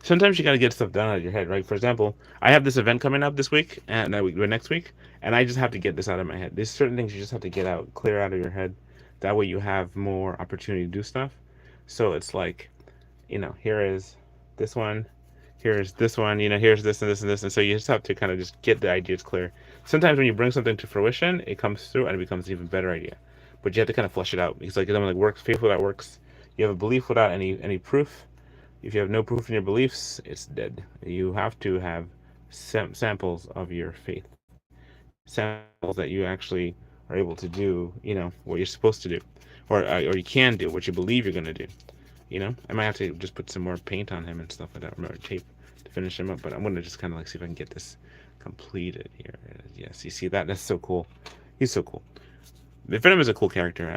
Sometimes you got to get stuff done out of your head, right? For example, I have this event coming up this week and next week, and I just have to get this out of my head. There's certain things you just have to get out, clear out of your head. That way you have more opportunity to do stuff. So it's like, here is this one, here's this one, here's this and this and this. And so you just have to kind of just get the ideas clear. Sometimes when you bring something to fruition, it comes through and it becomes an even better idea. But you have to kind of flesh it out because like something like works, faith without works. You have a belief without any proof. If you have no proof in your beliefs, it's dead. You have to have samples of your faith, samples that you actually are able to do, what you're supposed to do, or you can do what you believe you're gonna do. I might have to just put some more paint on him and stuff like that, or tape to finish him up. But I'm gonna just kind of like see if I can get this completed here. Yes, you see that? That's so cool. He's so cool. Venom is a cool character.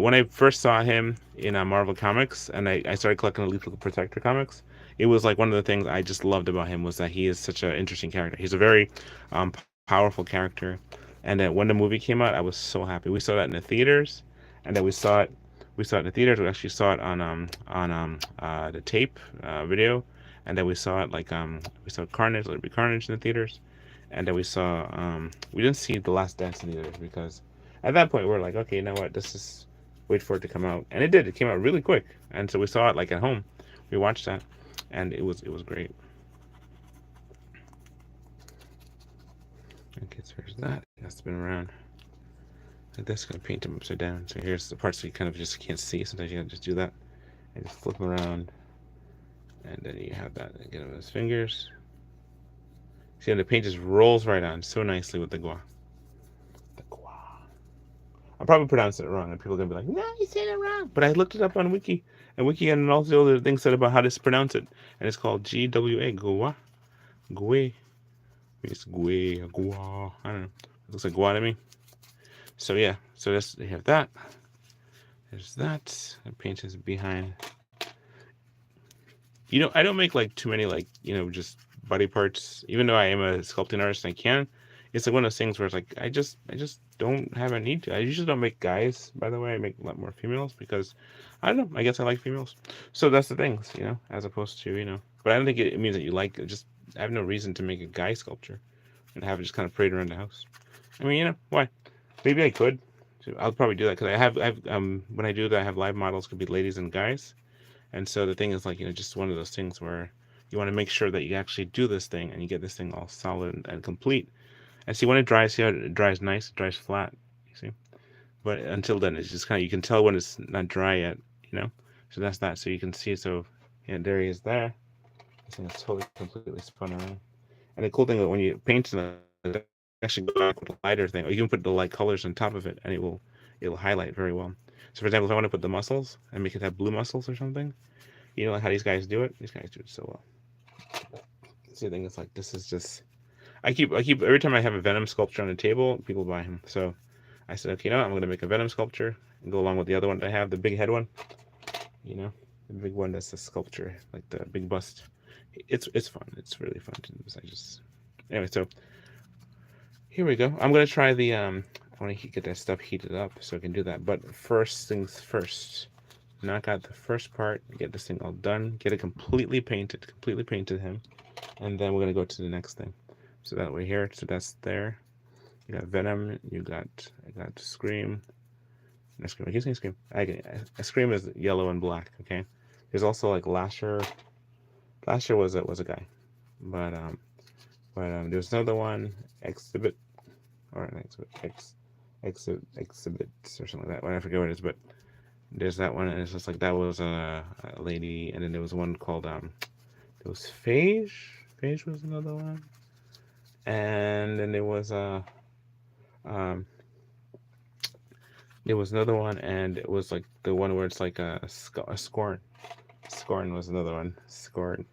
When I first saw him in Marvel Comics, and I started collecting the Lethal Protector comics, it was like one of the things I just loved about him was that he is such an interesting character. He's a very powerful character, and when the movie came out, I was so happy. We saw that in the theaters, and then we saw it in the theaters. We actually saw it on the tape video, and then we saw it we saw Carnage, Let It Be Carnage in the theaters, and then we didn't see The Last Dance in the theaters because at that point we're like, okay, you know what, this is wait for it to come out, and it did. It came out really quick, and so we saw it like at home. We watched that, and it was great. Okay, so here's that. That's been around. Like this, gonna paint them upside down. So here's the parts that you kind of just can't see. Sometimes you gotta just do that, and just flip him around, and then you have that. And get him his fingers. See how the paint just rolls right on so nicely with the gua. The gua. I'm probably pronouncing it wrong, and people are gonna be like, "No, you said it wrong." But I looked it up on Wiki, and all the other things said about how to pronounce it, and it's called GWA, gua, gua. It's gua, gua. I don't know. It looks like gua to me. So yeah, so that's they have that. There's that. The paint is behind. I don't make like too many like just body parts. Even though I am a sculpting artist, and I can. It's like one of those things where it's like I just don't have a need to. I usually don't make guys. By the way, I make a lot more females because I don't know. I guess I like females. So that's the things, as opposed to But I don't think it means that you like it. Just I have no reason to make a guy sculpture and have it just kind of parade around the house. I mean, why? Maybe I could. So I'll probably do that because I have when I do that, I have live models could be ladies and guys. And so the thing is like, just one of those things where you want to make sure that you actually do this thing and you get this thing all solid and complete. And see when it dries, see how it dries nice, it dries flat, you see? But until then, it's just kind of, you can tell when it's not dry yet, you know? So that's that. So you can see, so there he is there. This thing is totally, completely spun around. And the cool thing is when you paint it, actually go back with a lighter thing, or you can put the light colors on top of it and it'll highlight very well. So for example, if I want to put the muscles and make it have blue muscles or something, like how these guys do it? These guys do it so well. See, the thing is like, this is just, I keep every time I have a Venom sculpture on the table, people buy him. So I said, okay, I'm going to make a Venom sculpture and go along with the other one that I have, the big head one. The big one that's a sculpture, like the big bust. It's fun. It's really fun to do. Anyway, so here we go. I'm going to try the I want to get that stuff heated up so I can do that. But first things first, knock out the first part, get this thing all done, get it completely painted him, and then we're going to go to the next thing. So that way here, so that's there. You got Venom, I got Scream. No, Scream, I keep saying Scream. Scream is yellow and black, okay? There's also like Lasher. Lasher was a guy. But there's another one, Exhibit, or an Exhibit or something like that. I forget what it is, but there's that one, and it's just like that was a lady, and then there was one called there was Phage. Phage was another one. And then there was another one, and it was like the one where it's like a Scorn. Scorn was another one. Scorn.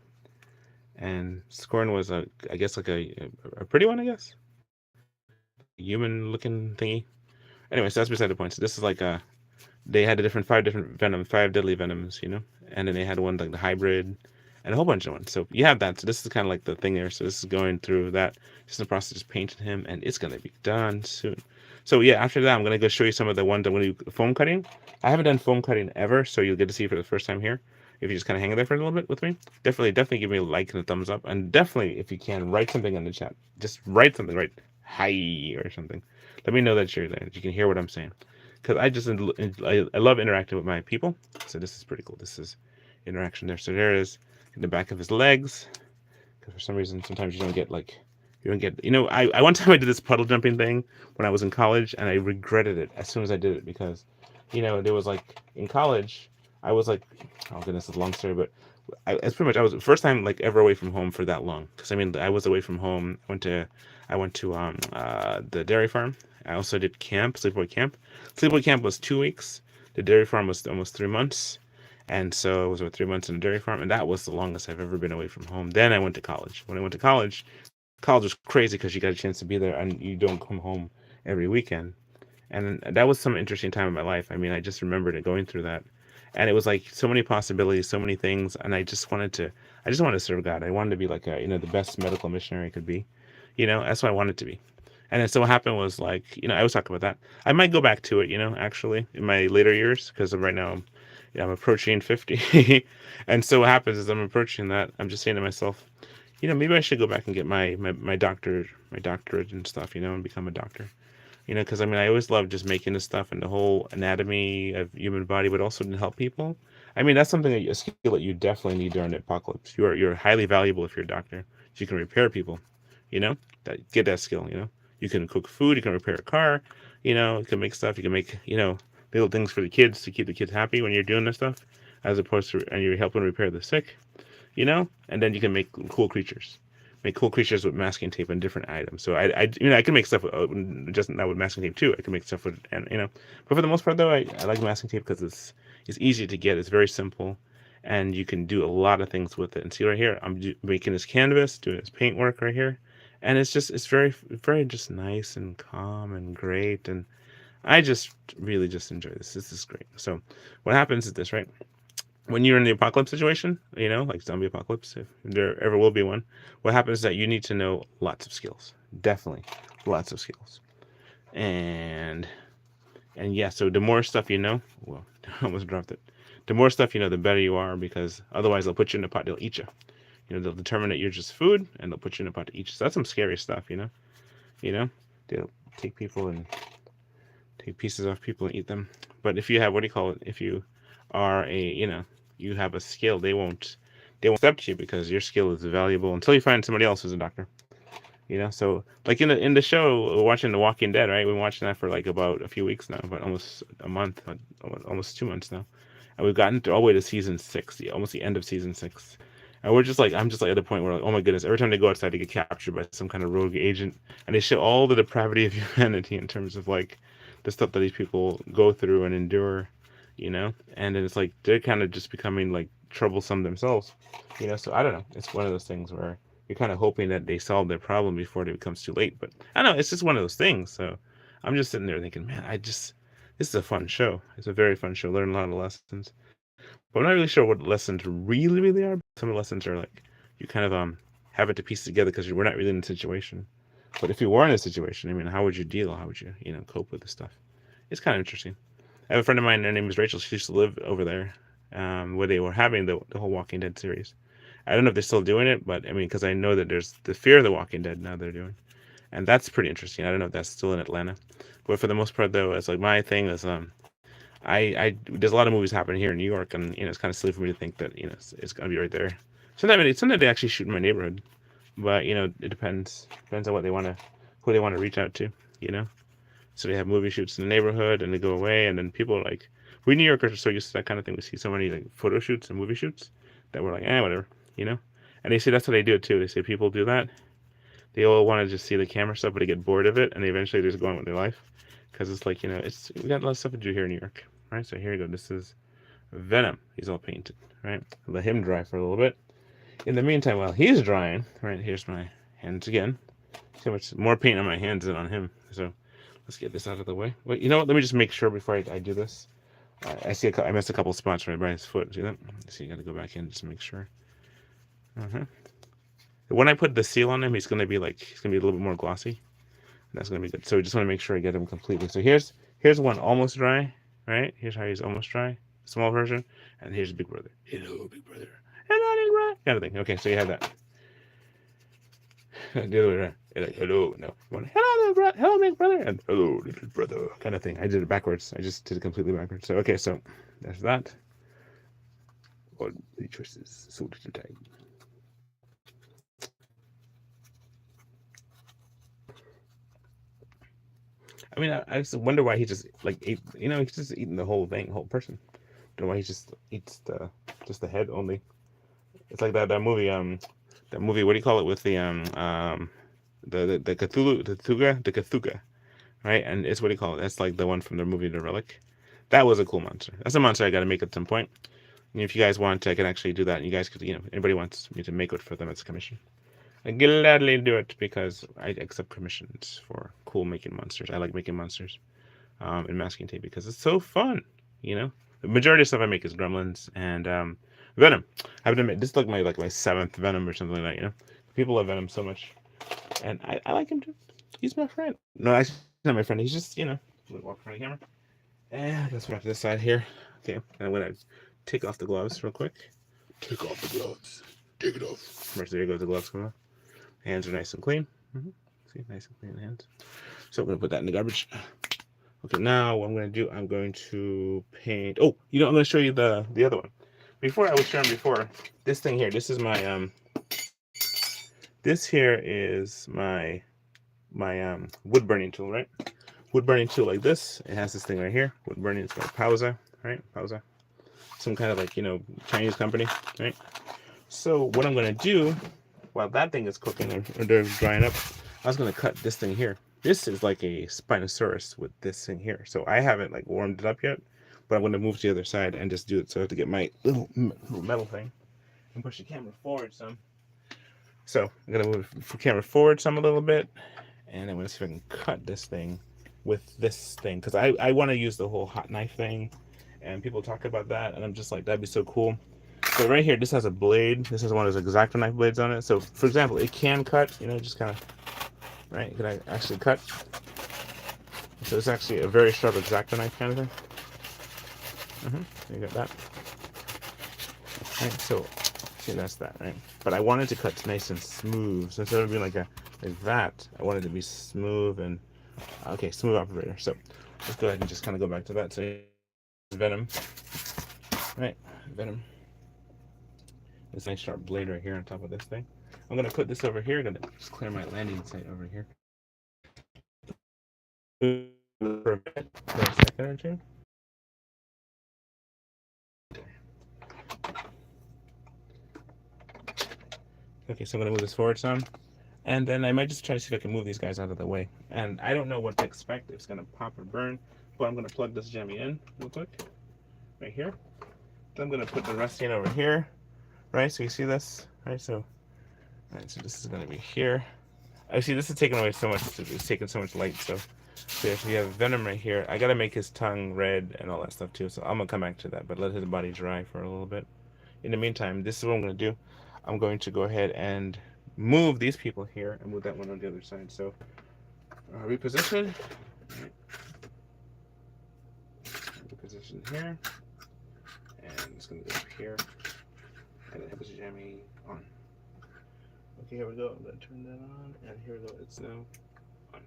And Scorn was I guess like a pretty one, I guess. Human looking thingy. Anyway, so that's beside the point. So this is like they had five different five deadly venoms, and then they had one like the hybrid and a whole bunch of ones. So you have that. So this is kind of like the thing there. So this is going through that. Just in the process of just painting him, and it's going to be done soon. So yeah, after that, I'm going to go show you some of the ones I'm going to do foam cutting. I haven't done foam cutting ever, so you'll get to see it for the first time here. If you just kind of hang there for a little bit with me, definitely give me a like and a thumbs up. And definitely, if you can, write something in the chat. Just write something, write hi or something. Let me know that you're there, that you can hear what I'm saying. Because I love interacting with my people. So this is pretty cool. This is interaction there. So there it is in the back of his legs. Because for some reason, sometimes you don't get I one time I did this puddle jumping thing when I was in college, and I regretted it as soon as I did it because, there was like in college, I was like, oh goodness, it's a long story, but I was the first time like ever away from home for that long. Because I was away from home. I went to the dairy farm. I also did sleepaway camp. Sleepaway camp was 2 weeks. The dairy farm was almost 3 months. And so it was about 3 months in the dairy farm, and that was the longest I've ever been away from home. Then I went to college. When I went to college was crazy because you got a chance to be there and you don't come home every weekend. And that was some interesting time in my life. I mean, I just remembered it going through that. And it was like so many possibilities, so many things. And I just wanted to serve God. I wanted to be like the best medical missionary I could be. That's what I wanted to be. And then so what happened was like, I always talk about that. I might go back to it, actually in my later years, because right now I'm approaching 50. And so what happens is I'm approaching that. I'm just saying to myself, maybe I should go back and get my doctorate and stuff, and become a doctor. Because I always loved just making this stuff and the whole anatomy of human body, but also to help people. That's something a skill that you definitely need during the apocalypse. You're highly valuable if you're a doctor. So you can repair people, get that skill, You can cook food, you can repair a car, you can make stuff, you can make, little things for the kids to keep the kids happy when you're doing this stuff. as opposed to, and you're helping repair the sick, you know, and then you can make cool creatures. Make cool creatures with masking tape and different items. So I can make stuff with, just not with masking tape too. I can make stuff with, and but for the most part though, I like masking tape because it's easy to get. It's very simple, and you can do a lot of things with it. And see right here, I'm making this canvas, doing this paintwork right here, and it's very just nice and calm and great, and I just really just enjoy this. This is great. So what happens is this, right? When you're in the apocalypse situation, like zombie apocalypse, if there ever will be one, what happens is that you need to know lots of skills. Definitely lots of skills. And yeah, so the more stuff you know, well, I almost dropped it. The more stuff you know, the better you are, because otherwise they'll put you in a pot, they'll eat you. They'll determine that you're just food, and they'll put you in a pot to eat you. So that's some scary stuff, They'll take people and take pieces off people and eat them. But if you have, what do you call it? If you are you have a skill, they won't accept you because your skill is valuable until you find somebody else who's a doctor. So like in the show, we're watching The Walking Dead, right? We've been watching that for like about a few weeks now, but almost a month, almost 2 months now, and we've gotten all the way to season 6, almost the end of season 6. And I'm just like at the point where, like, oh my goodness, every time they go outside, they get captured by some kind of rogue agent, and they show all the depravity of humanity in terms of like the stuff that these people go through and endure, and then it's like they're kind of just becoming like troublesome themselves, So I don't know. It's one of those things where you're kind of hoping that they solve their problem before it becomes too late. But I don't know. It's just one of those things. So I'm just sitting there thinking, man, this is a fun show. It's a very fun show. Learn a lot of lessons. But I'm not really sure what lessons really, really are. Some of the lessons are like you kind of have it to piece together because we're not really in a situation. But if you were in a situation, I mean, how would you deal? How would you, cope with this stuff? It's kind of interesting. I have a friend of mine. Her name is Rachel. She used to live over there, where they were having the whole Walking Dead series. I don't know if they're still doing it, but I mean, because I know that there's the Fear of the Walking Dead now they're doing, and that's pretty interesting. I don't know if that's still in Atlanta, but for the most part, though, it's like my thing is I there's a lot of movies happening here in New York, and it's kind of silly for me to think that it's gonna be right there. Sometimes they actually shoot in my neighborhood, but it depends on who they want to reach out to, So they have movie shoots in the neighborhood, and they go away, and then people are like, we New Yorkers are so used to that kind of thing. We see so many like photo shoots and movie shoots that we're like, whatever, And they say that's how they do it too. They say people do that. They all want to just see the camera stuff, but they get bored of it, and they eventually just go on with their life. Because it's like, we got a lot of stuff to do here in New York, right? So here you go. This is Venom. He's all painted, right? Let him dry for a little bit. In the meantime, while he's drying, right, here's my hands again. See how much more paint on my hands than on him. So let's get this out of the way. Wait, you know what? Let me just make sure before I do this. I see I missed a couple spots right by his foot. See that? So you got to go back in just to make sure. When I put the seal on him, he's gonna be a little bit more glossy. That's gonna be good. So we just want to make sure I get him completely. So here's one almost dry, right? Here's how he's almost dry, small version, and here's Big Brother. Hello, Big Brother. Hello, Big Brother. Kind of thing. Okay, so you have that. The other way around. Like, hello, no. Hello, Big Brother. Hello, Big Brother, and hello, little brother. Kind of thing. I did it backwards. I just did it completely backwards. So okay, so there's that. All the choices so little time. I mean, I just wonder why he just like ate. He's just eating the whole thing, whole person. Don't know why he just eats the head only. It's like that movie. That movie. What do you call it with the Cthulhu, the Cthulhu, right? And it's, what do you call it? That's like the one from the movie The Relic. That was a cool monster. That's a monster I got to make at some point. And if you guys want, I can actually do that. And you guys could, anybody wants me to make it for them as a commission, I gladly do it because I accept commissions for cool making monsters. I like making monsters in masking tape because it's so fun. The majority of stuff I make is Gremlins and Venom. I've been this is like my 7th Venom or something like that. People love Venom so much, and I like him too. He's my friend. No, actually not my friend. He's just walk around the camera. And let's wrap this side here. Okay, and I'm gonna take off the gloves real quick. Take off the gloves. Take it off. Right, there goes the gloves coming off. Hands are nice and clean. See, nice and clean hands. So I'm going to put that in the garbage. Okay, now what I'm going to do, I'm going to paint. Oh, I'm going to show you the other one. Before, I was showing before, this thing here. This is my, this here is my wood burning tool, right? Wood burning tool like this. It has this thing right here. Wood burning, it's called Pausa, right? Pausa. some kind of like, you know, Chinese company, right? So what I'm gonna do while that thing is cooking or they're drying up, I was gonna cut this thing here. This is like a Spinosaurus with this thing here. So I haven't like warmed it up yet, but I'm gonna move to the other side and just do it. So I have to get my little metal thing and push the camera forward some. So I'm gonna move the camera forward some a little bit, and I'm gonna see if I can cut this thing with this thing because I want to use the whole hot knife thing, and people talk about that, and I'm just like, that'd be so cool. So right here, this has a blade. This is one of those X-Acto knife blades on it. So for example, it can cut, you know, just kind of, right? Can I actually cut? So it's actually a very sharp X-Acto knife kind of thing. You got that. Right, so see, that's that, right? But I wanted to cut nice and smooth. So instead of being like that, I wanted to be smooth and okay, smooth operator. So let's go ahead and just kind of go back to that. So Venom, right? Venom. This nice sharp blade right here on top of this thing. I'm gonna put this over here. I'm gonna just clear my landing site over here for a second or two. Okay, so I'm gonna move this forward some, and then I might just try to see if I can move these guys out of the way. And I don't know what to expect, if it's gonna pop or burn, but I'm gonna plug this jemmy in real quick, right here. Then I'm gonna put the rest in over here, right? So you see this, right? So, right, so this is gonna be here. I see this is taking away so much. It's taking so much light. So yeah, so you have Venom right here. I gotta make his tongue red and all that stuff too. So I'm gonna come back to that, but let his body dry for a little bit. In the meantime, this is what I'm gonna do. I'm going to go ahead and move these people here and move that one on the other side. So reposition. Right. Reposition here, and it's gonna go up here, and then have his jammy on. Okay, here we go. I'm gonna turn that on, and here we go. It's now on.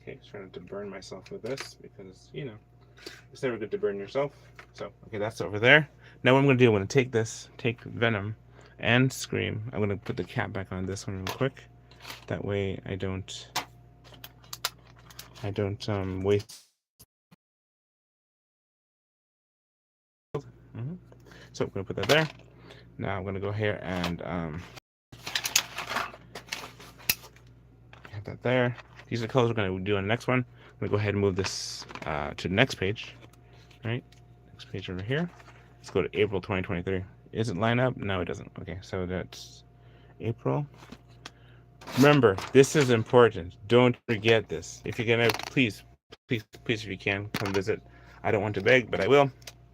Okay, trying not to burn myself with this because, you know, it's never good to burn yourself. So, okay, that's over there. Now what I'm gonna do, I'm gonna take Venom and Scream. I'm gonna put the cap back on this one real quick. That way I don't waste. So I'm gonna put that there. Now I'm gonna go here and have that there. These are the colors we're gonna do on the next one. I'm gonna go ahead and move this to the next page. Right, next page over here. Let's go to April 2023. Is it line up? No, it doesn't. Okay, so that's April. Remember, this is important. Don't forget this. If you're gonna, please, if you can, come visit. I don't want to beg, but I will.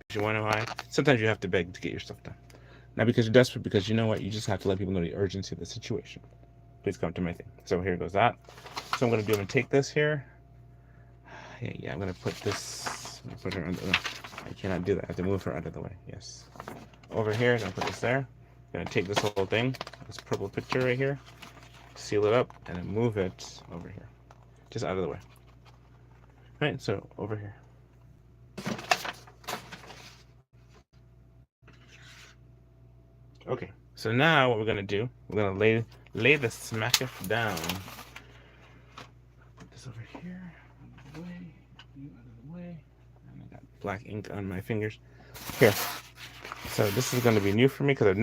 If you want to know why, sometimes you have to beg to get your stuff done. Not because you're desperate, because you know what? You just have to let people know the urgency of the situation. Please come to my thing. So here goes that. So I'm gonna do. I'm gonna take this here. Yeah. I'm gonna put this. I'm gonna put her under. I cannot do that. I have to move her out of the way. Yes. Over here, I'm gonna put this there. I'm gonna take this whole thing, this purple picture right here, seal it up, and then move it over here, just out of the way. Right. So over here. Okay. So now what we're gonna do? We're gonna lay the smacker down. Put this over here. Out of the way. You out of the way. And I got black ink on my fingers. Here. So this is going to be new for me because I've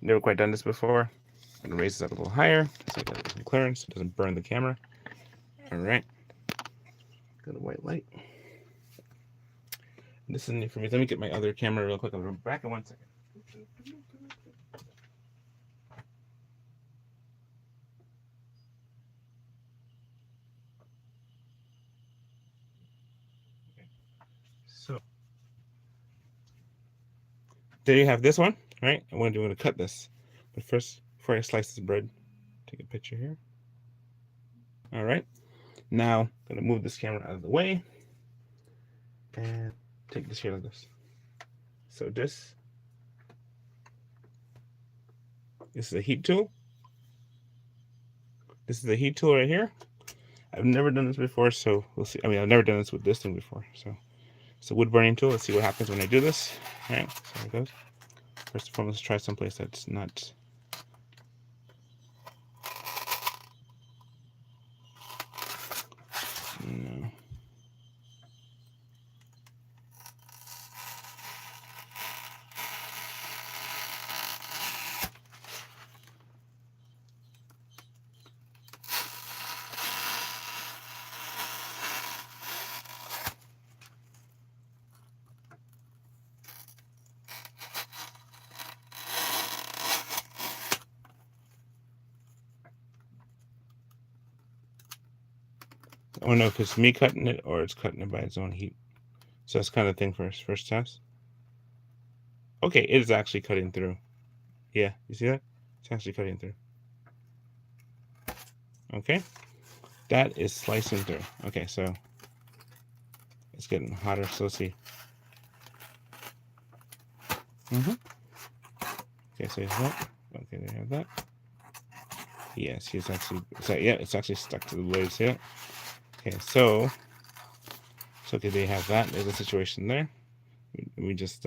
never quite done this before. I'm gonna raise this up a little higher so I get some clearance. It doesn't burn the camera. All right. Got a white light. This is new for me. Let me get my other camera real quick. I'll be back in 1 second. Okay. So there you have this one, right? I'm going to cut this. But first, before I slice this bread, take a picture here. All right. Now, I'm going to move this camera out of the way and take this here like this. So this is a heat tool. This is the heat tool right here. I've never done this before, so we'll see. I mean, I've never done this with this thing before. So it's a wood burning tool. Let's see what happens when I do this. All right, so there it goes. First and foremost, let's try someplace that's not. No. Oh no, if it's me cutting it or it's cutting it by its own heat. So that's kind of thing first test. Okay, it is actually cutting through. Yeah, you see that? It's actually cutting through. Okay, that is slicing through. Okay, so it's getting hotter. So let's see. Okay, so here's that. Okay, they have that. Yes, it's actually. Yeah, it's actually stuck to the blade. See it? Okay, so okay, they have that. There's a situation there. We just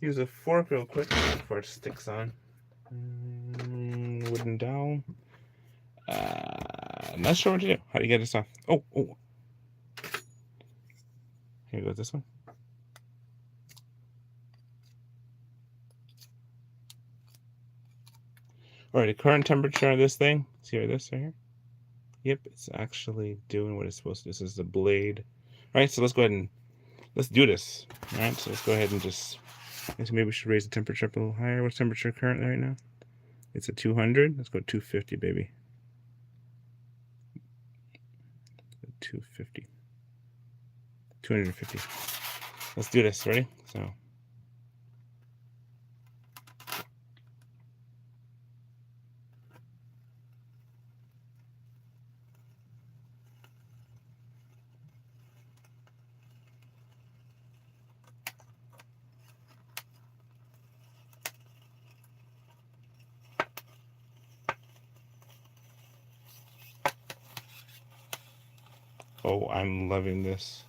use a fork real quick before it sticks on. Wooden dowel. Not sure what to do. How do you get this off? Oh. Here goes this one. All right, the current temperature of this thing. See this right here? Yep, it's actually doing what it's supposed to. This is the blade. All right, so let's go ahead and let's do this. All right, so let's go ahead and just. Maybe we should raise the temperature up a little higher. What's temperature currently right now? It's at 200. Let's go 250, baby. 250. 250. Let's do this. Ready? So. Oh, I'm loving this.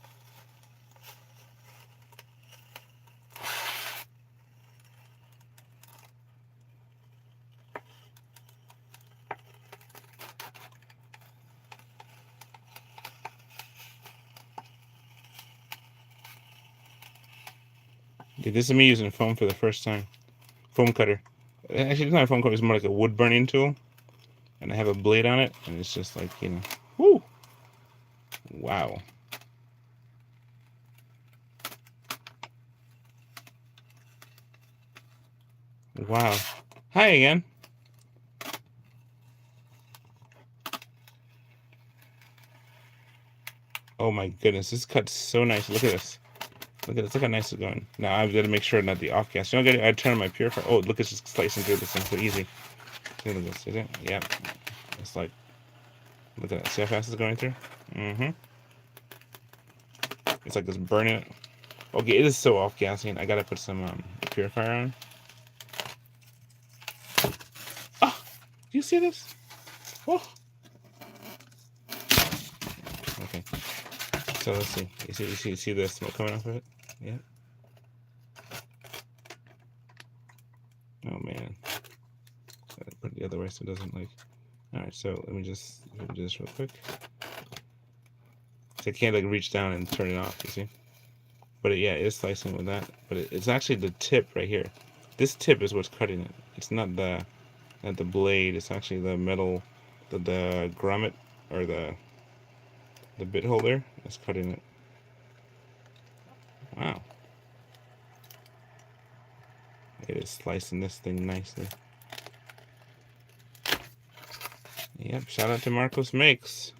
Dude, this is me using foam for the first time. Foam cutter. Actually, it's not a foam cutter. It's more like a wood burning tool. And I have a blade on it. And it's just like, whoo. Wow. Wow. Hi again. Oh my goodness. This cuts so nice. Look at this. Look at this. Look how nice it's going. Now I've got to make sure not the off gas. I turn on my purifier. Oh, look, it's just slicing through this thing so easy. Look at this. Is it? Yeah. It's like, look at that. See how fast it's going through? It's like it's burning it. Okay, it is so off gassing. I gotta put some purifier on. Ah, do you see this? Oh. Okay. So let's see. You see the smoke coming off of it? Yeah. Oh man. Gotta put it the other way so it doesn't like. All right. So let me just do this real quick. So I can't like reach down and turn it off. You see? But yeah, it's slicing with that. But it's actually the tip right here. This tip is what's cutting it. It's not the blade. It's actually the metal, the grommet or the bit holder that's cutting it. Wow. It is slicing this thing nicely. Yep. Shout out to Marcos Makes.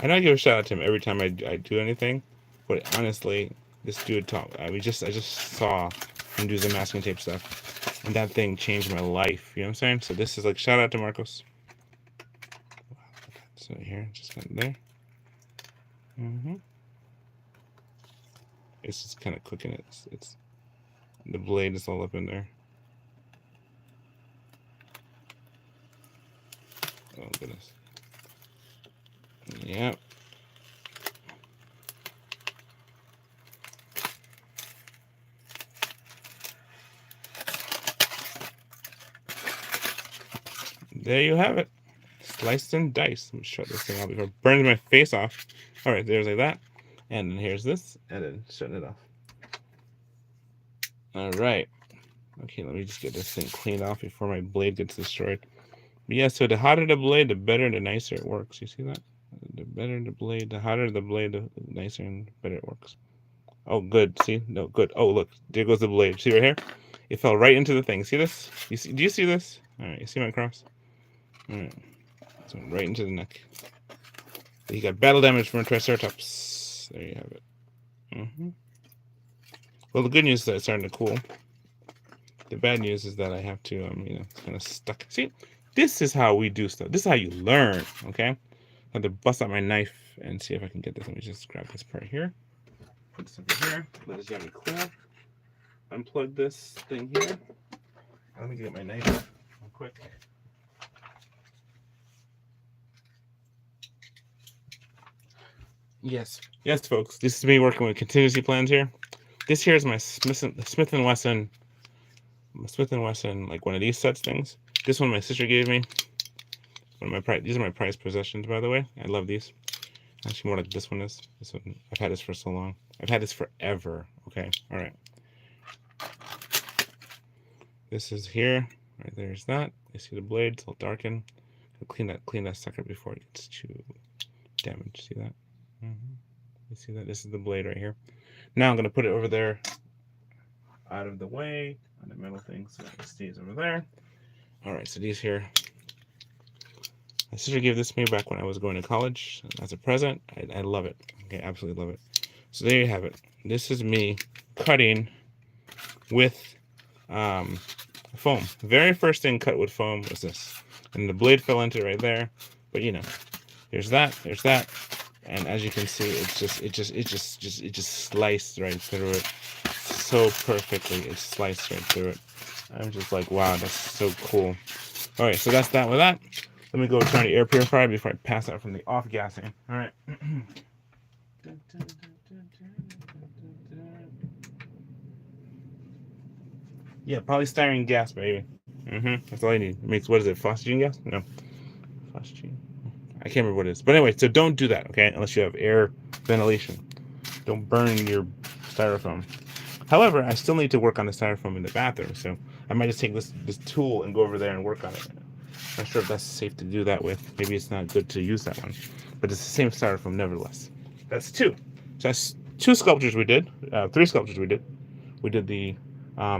I know I give a shout out to him every time I do anything, but honestly, this dude I just saw him do the masking tape stuff, and that thing changed my life. You know what I'm saying? So this is like shout out to Marcos. So here, just kind of there. It's just kind of cooking it. It's the blade is all up in there. Oh goodness. Yep. There you have it. Sliced and diced. Let me shut this thing off before it burns my face off. Alright, there's like that. And then here's this. And then shutting it off. Alright. Okay, let me just get this thing cleaned off before my blade gets destroyed. But yeah, so the hotter the blade, the better, the nicer it works. You see that? The better the blade, the hotter the blade, the nicer and better it works. Oh, good. See? No, good. Oh, look. There goes the blade. See right here? It fell right into the thing. See this? Do you see this? All right. You see my cross? All right. So right into the neck. He got battle damage from a Triceratops. There you have it. Well, the good news is that it's starting to cool. The bad news is that I have to, it's kind of stuck. See, this is how we do stuff. This is how you learn, okay? I have to bust out my knife and see if I can get this. Let me just grab this part here. Put this over here. Let this get me cool. Unplug this thing here. Let me get my knife real quick. Yes, folks. This is me working with contingency plans here. This here is my Smith and Wesson. Like one of these sets things. This one my sister gave me. These are my prized possessions, by the way. I love these. Actually, more like this one is. This one, I've had this for so long. I've had this forever. Okay, all right. This is here. Right there's that. You see the blade? It's all darkened. Clean that sucker before it gets too damaged. See that? You see that? This is the blade right here. Now I'm gonna put it over there, out of the way, on the metal thing, so it stays over there. All right. So these here. My sister gave this to me back when I was going to college as a present. I love it. Okay, absolutely love it. So there you have it. This is me cutting with foam. The very first thing cut with foam was this, and the blade fell into right there. But there's that, and as you can see, it just sliced right through it so perfectly. It sliced right through it. I'm just like, wow, that's so cool. All right, so that's that with that. Let me go turn the air purifier before I pass out from the off gassing. All right. Yeah, polystyrene gas, baby. That's all you need. It makes, what is it, phosgene gas? No. Phosgene. I can't remember what it is. But anyway, so don't do that, okay? Unless you have air ventilation. Don't burn your styrofoam. However, I still need to work on the styrofoam in the bathroom, so I might just take this tool and go over there and work on it. Not sure if that's safe to do that with. Maybe it's not good to use that one. But it's the same styrofoam nevertheless. That's two. So that's two sculptures we did. Three sculptures we did. We did the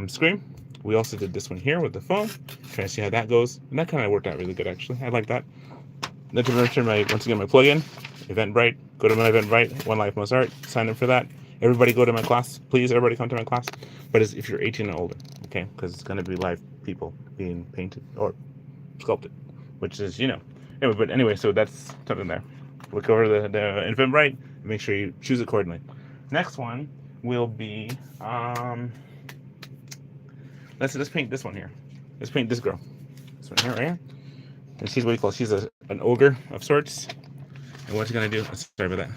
scream. We also did this one here with the foam. Trying to see how that goes. And that kind of worked out really good, actually. I like that. Then to mention once again, my plugin, Eventbrite. Go to my Eventbrite, One Life Most Art. Sign up for that. Everybody go to my class. Please, everybody come to my class. But it's if you're 18 and older, okay? Because it's going to be live people being painted or sculpted, which is, anyway, so that's something there. Look over the Eventbrite and make sure you choose accordingly. Next one will be, let's paint this one here. Let's paint this girl. This one here, right here. And she's she's an ogre of sorts. And what's gonna do? Sorry about that.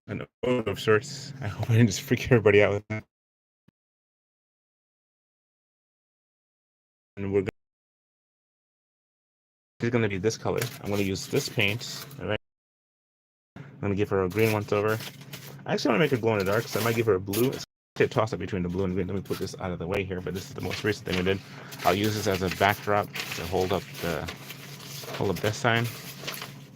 An ogre of sorts. I hope I didn't just freak everybody out with that. And she's gonna be this color. I'm gonna use this paint. All right. I'm gonna give her a green once over. I actually want to make her glow in the dark, so I might give her a blue. It's a toss up between the blue and green. Let me put this out of the way here, but this is the most recent thing we did. I'll use this as a backdrop to hold up this sign.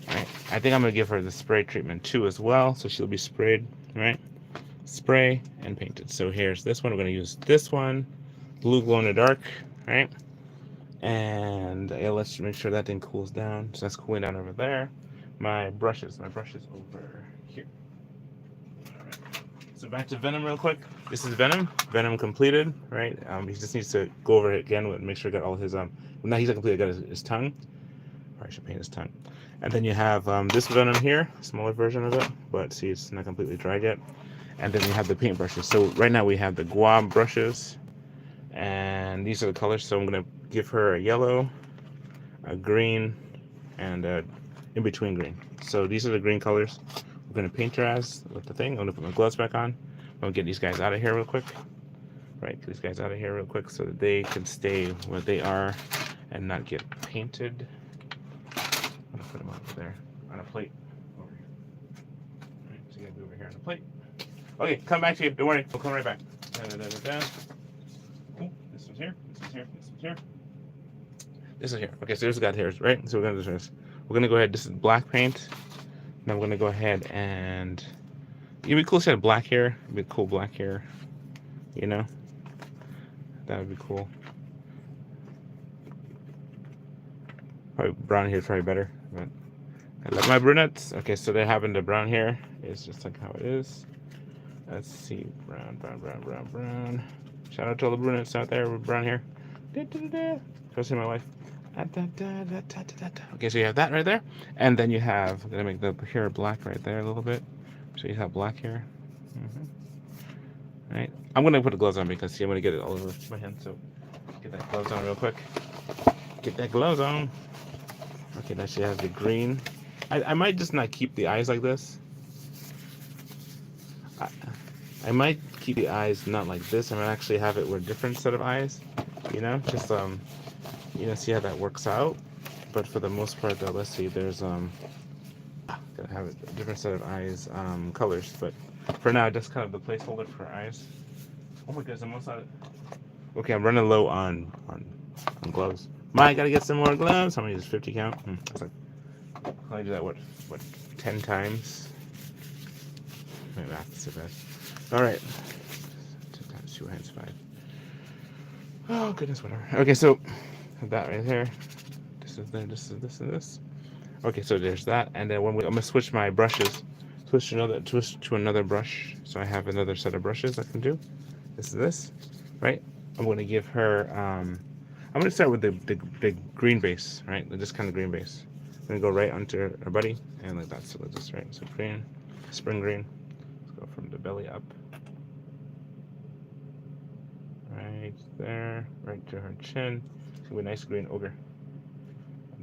All right. I think I'm gonna give her the spray treatment too as well, so she'll be sprayed, right? Spray and painted. So here's this one. We're gonna use this one, blue glow in the dark, right? And let's make sure that thing cools down. So that's cooling down over there. My brushes over here. All right. So back to Venom real quick. This is Venom completed, right? He just needs to go over it again and make sure he got all his not he's not completed, got his tongue. I should paint his tongue. And then you have this Venom here, smaller version of it, but see, it's not completely dried yet. And then you have the paint brushes. So right now we have the guava brushes, and these are the colors. So I'm gonna give her a yellow, a green, and a in-between green. So these are the green colors we're gonna paint her as with the thing. I'm gonna put my gloves back on. I'm gonna get these guys out of here real quick. Right, get these guys out of here real quick so that they can stay where they are and not get painted. I'm gonna put them over there on a plate over here. All right, so you gotta be over here on the plate. Okay, come back to you. Don't worry, we'll come right back. Oh, this one's here. This one's here. This one's here. This is here. Okay, so this got hairs, right? So we're gonna do this. We're gonna go ahead. This is black paint. Now we're gonna go ahead and it'd be cool if you had black hair. It'd be cool black hair. That would be cool. Probably brown hair is probably better, but I love my brunettes. Okay, so they happen to brown hair. It's just like how it is. Let's see, brown, brown, brown, brown, brown. Shout out to all the brunettes out there with brown hair. Da, da, da, da. Especially my wife. Da, da, da, da, da, da, da. Okay, so you have that right there, and then you have. I'm gonna make the hair black right there a little bit, so you have black hair. Right. I'm gonna put the gloves on because see, I'm gonna get it all over my hand. So get that gloves on real quick. Get that gloves on. Okay, now she has the green. I might just not keep the eyes like this. I, I might keep the eyes not like this. I might actually have it with a different set of eyes. Just see how that works out. But for the most part, though, let's see. There's gotta have a different set of eyes, colors. But for now, just kind of the placeholder for eyes. Oh my goodness, I'm almost out of. Okay, I'm running low on gloves. I gotta get some more gloves. How many is 50 count? It's like, can I do that? What 10 times? My math is so bad. All right, 10 times 2 hands 5. Oh goodness, whatever. Okay, so that right there. This is there. This is this and this. Okay, so there's that, and then I'm gonna switch my brushes. Switch to another brush, so I have another set of brushes I can do. This is this, right? I'm gonna give her. I'm gonna start with the green base, right? This kind of green base. I'm gonna go right onto her body and like that. So like this, right? So green, spring green. Let's go from the belly up, right there, right to her chin. It's gonna be a nice green ogre.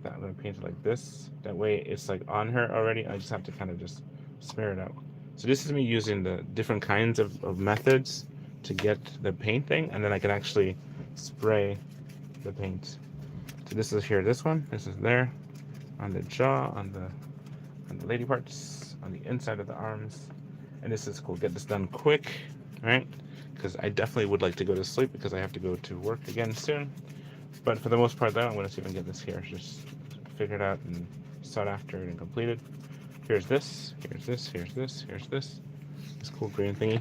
That I'm gonna paint it like this. That way it's like on her already. I just have to kind of just smear it out. So this is me using the different kinds of methods to get the paint thing, and then I can actually spray the paint. So this is here, this one, this is there, on the jaw, on the lady parts, on the inside of the arms, and this is cool. Get this done quick, right? Because I definitely would like to go to sleep because I have to go to work again soon. But for the most part, though, I'm going to see if I can get this here. Just figure it out and sought after and completed. Here's this, here's this, here's this, here's this. This cool green thingy.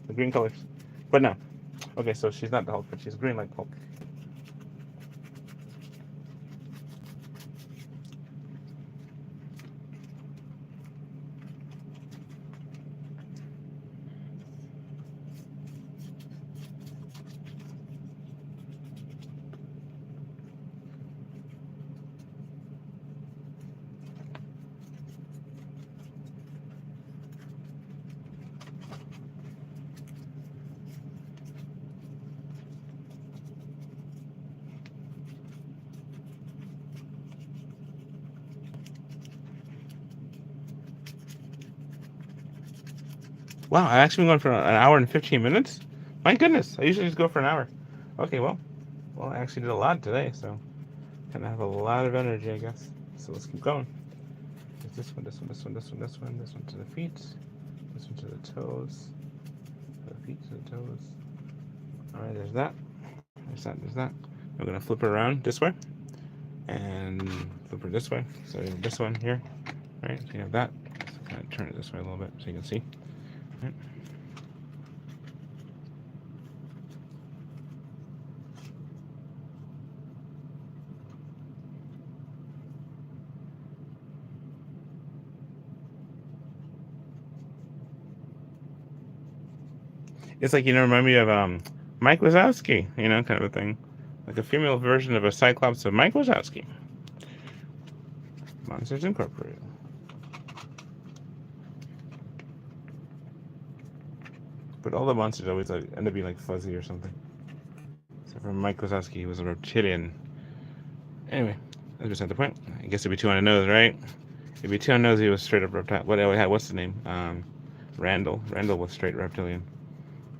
The green colors. But no. Okay, so she's not the Hulk, but she's green like Hulk. Wow, I actually been going for an hour and 15 minutes? My goodness, I usually just go for an hour. Okay, well, I actually did a lot today, so kind of have a lot of energy, I guess. So let's keep going. There's this one, this one, this one, this one, this one, this one to the feet, this one to the toes, to the feet, to the toes. All right, there's that. There's that, there's that. I'm gonna flip her around this way and flip her this way. So you have this one here, right? So you have that. So kind of turn it this way a little bit so you can see. Right. It's like, remind me of Mike Wazowski, kind of a thing. Like a female version of a Cyclops of Mike Wazowski. Monsters Incorporated. But all the monsters always end up being like fuzzy or something. Except for Mike Wazowski, he was a reptilian. Anyway, that's beside the point. I guess it'd be two on the nose, right? It'd be two on the nose, he was straight up reptilian. What's the name? Randall. Randall was straight reptilian.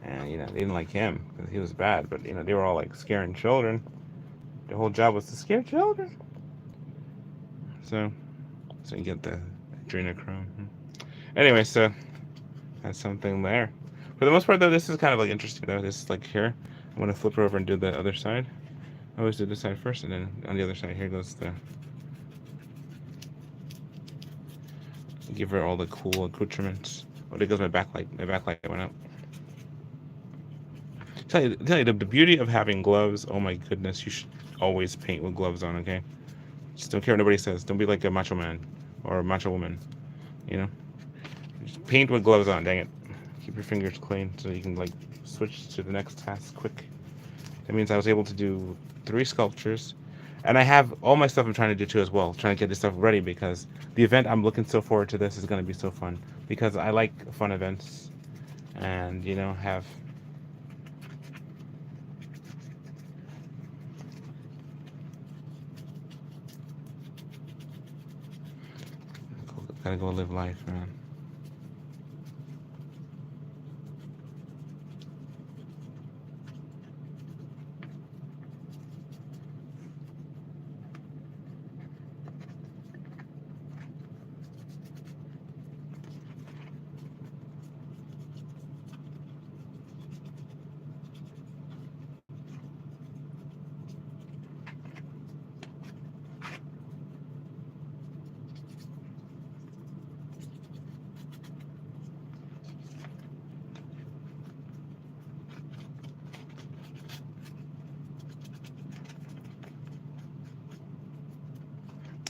And, they didn't like him because he was bad. But, they were all like scaring children. Their whole job was to scare children. So you get the adrenochrome. Anyway, so that's something there. For the most part, though, this is kind of like interesting, though. This is like here. I'm going to flip her over and do the other side. I always do this side first, and then on the other side, here goes the... Give her all the cool accoutrements. Oh, there goes my backlight. My backlight went out. Tell you the beauty of having gloves. Oh my goodness, you should always paint with gloves on. Okay, just don't care what nobody says. Don't be like a macho man or a macho woman. You know, just paint with gloves on. Dang it, keep your fingers clean so you can like switch to the next task quick. That means I was able to do 3 sculptures. And I have all my stuff I'm trying to do too as well, trying to get this stuff ready because the event I'm looking so forward to this is going to be so fun because I like fun events and have gotta go live life, man.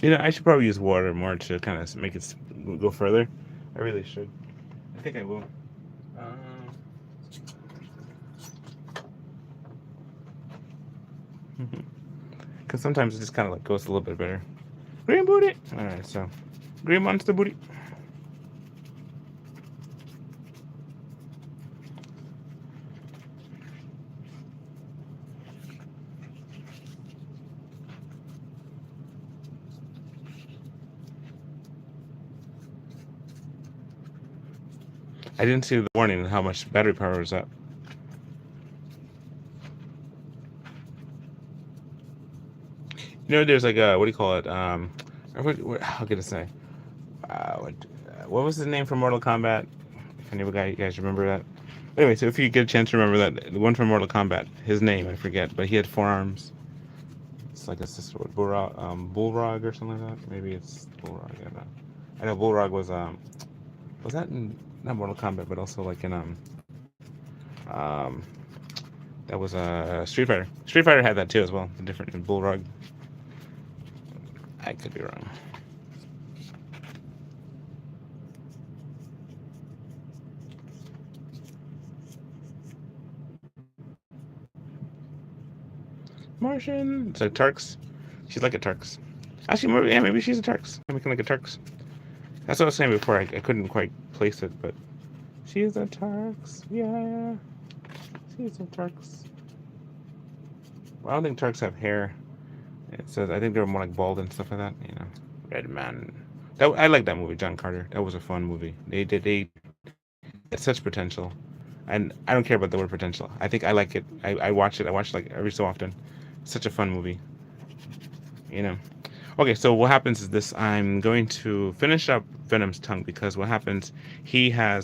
I should probably use water more to kind of make it go further. I really should. I think I will. Because sometimes it just kind of like goes a little bit better. Green booty. All right, so green monster booty. I didn't see the warning how much battery power is up. There's like a what do you call it? How can I say? What was his name from Mortal Kombat? If any of you guys remember that. Anyway, so if you get a chance to remember that, the one from Mortal Kombat, his name I forget, but he had 4 arms. It's like a sister with Bullrog or something like that. Maybe it's Bullrog. I don't know. I know Bullrog was that in not Mortal Kombat, but also like in um that was Street Fighter. Street Fighter had that too as well. Different in Bullrog. I could be wrong. Martian. It's a Turks. She's like a Turks. Actually, maybe she's a Turks. I'm looking like a Turks. That's what I was saying before. I couldn't quite place it, but she's a Turks. Yeah, she's a Turks. Well, I don't think Turks have hair. It says I think they're more like bald and stuff like that. Red Man. I like that movie, John Carter. That was a fun movie. They had such potential, and I don't care about the word potential. I think I like it. I watch it. I watch it like every so often. Such a fun movie. Okay, so what happens is this. I'm going to finish up Venom's tongue because what happens,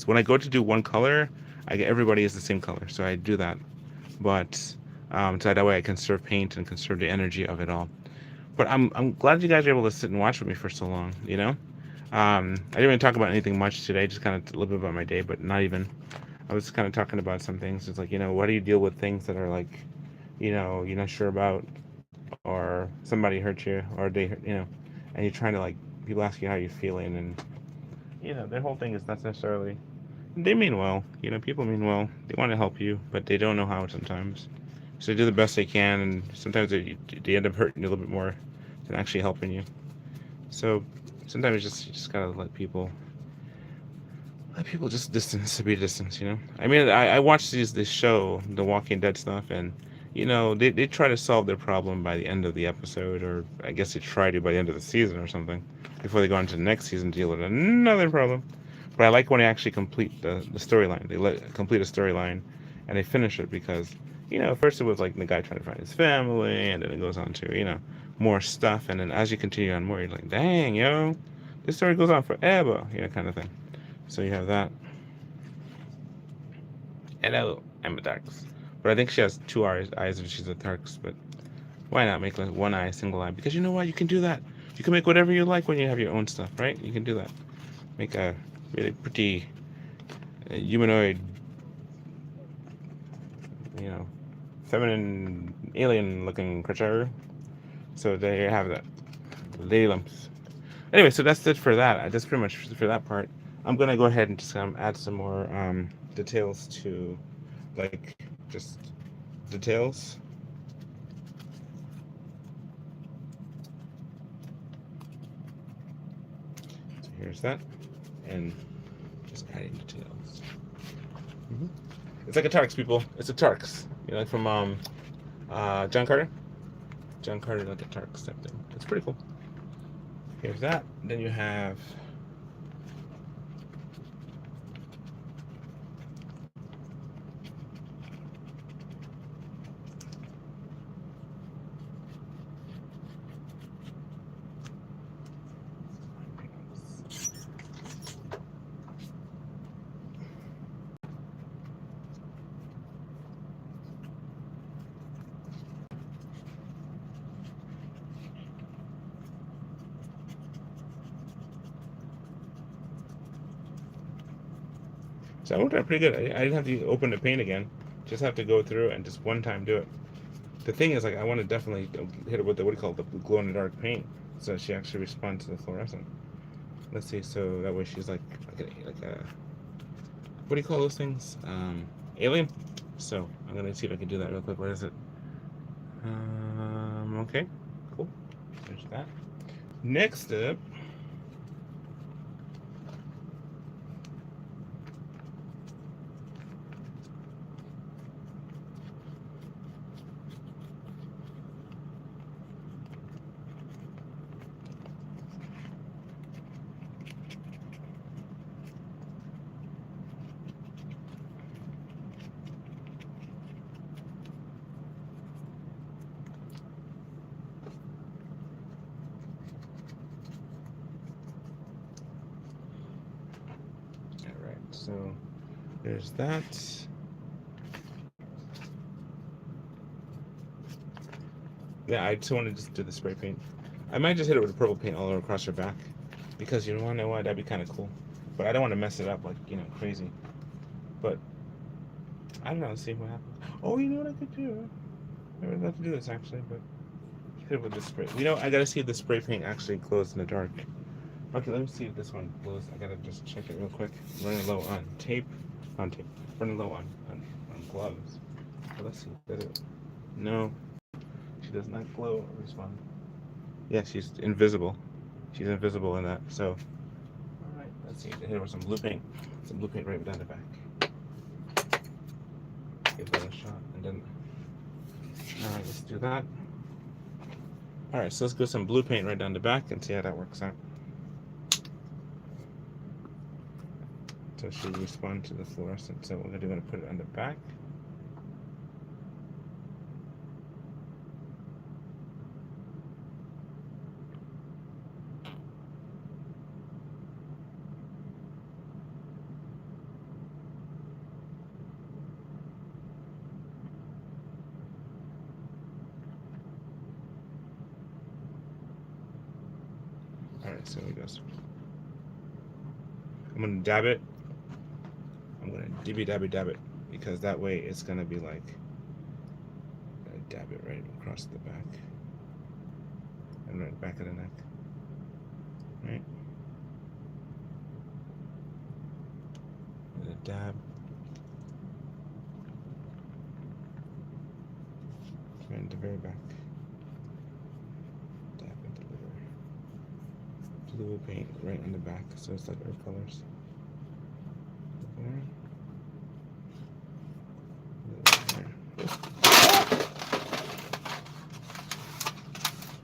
when I go to do one color, I get everybody is the same color. So I do that. But so that way I conserve paint and conserve the energy of it all. But I'm glad you guys are able to sit and watch with me for so long, I didn't even talk about anything much today, just kind of a little bit about my day, but not even. I was kind of talking about some things. It's like, what do you deal with things that are like, you're not sure about, or somebody hurt you, or they, and you're trying to like, people ask you how you're feeling, and, their whole thing is not necessarily, they mean well, people mean well. They want to help you, but they don't know how sometimes. So they do the best they can, and sometimes they end up hurting you a little bit more than actually helping you. So sometimes you just gotta let people just distance to be distance. I mean, I watched this show, The Walking Dead stuff, and they try to solve their problem by the end of the episode, or I guess they try to by the end of the season or something, before they go on to the next season to deal with another problem. But I like when they actually complete the storyline. They complete a storyline, and they finish it because first it was like the guy trying to find his family, and then it goes on to more stuff, and then as you continue on more, you're like, dang, this story goes on forever, kind of thing. So you have that. Hello, I'm a Tarks. But I think she has 2 eyes if she's a Tarks, but why not make like 1 eye, single eye? Because you know what? You can do that. You can make whatever you like when you have your own stuff, right? You can do that. Make a really pretty humanoid, feminine alien looking creature. So there you have that. Lady lumps. Anyway, so that's it for that. That's pretty much for that part. I'm gonna go ahead and just add some more details to, like, just details. So here's that, and just adding details. It's like a Tarks, people. It's a Tarks. Like from John Carter. John Carter, like a Tarks type thing. It's pretty cool. Here's that. Then you have so I worked out pretty good. I didn't have to open the paint again. Just have to go through and just one time do it. The thing is, like, I want to definitely hit it with the, what do you call it, the glow in the dark paint, so she actually responds to the fluorescent. Let's see, so that way she's like a what do you call those things? Alien. So I'm gonna see if I can do that real quick. Where is it? Okay, cool. There's that. Next up. So there's that. Yeah, I just want to just do the spray paint. I might just hit it with the purple paint all over across her back, because you want to know what, that'd be kind of cool. But I don't want to mess it up like crazy. But I don't know. Let's see what happens. Oh, you know what I could do? I would love to do this actually, but hit it with the spray. I gotta see if the spray paint actually glows in the dark. Okay, let me see if this one glows. I gotta just check it real quick. Running low on tape. Running low on gloves. But let's see. Does it? No, she does not glow or respond. Yeah, she's invisible. She's invisible in that. So, all right. Let's see. Hit her with some blue paint. Some blue paint right down the back. Give that a shot, and then. All right, let's do that. All right, so let's go some blue paint right down the back and see how that works out. So she respond to the fluorescent. So we're gonna put it on the back. All right, so it goes. I'm gonna dab it. I'm gonna dab it, because that way it's gonna be like, dab it right across the back and right back of the neck, right? And a dab right in the very back. Dab and deliver. Blue paint right in the back, so it's like earth colors. There.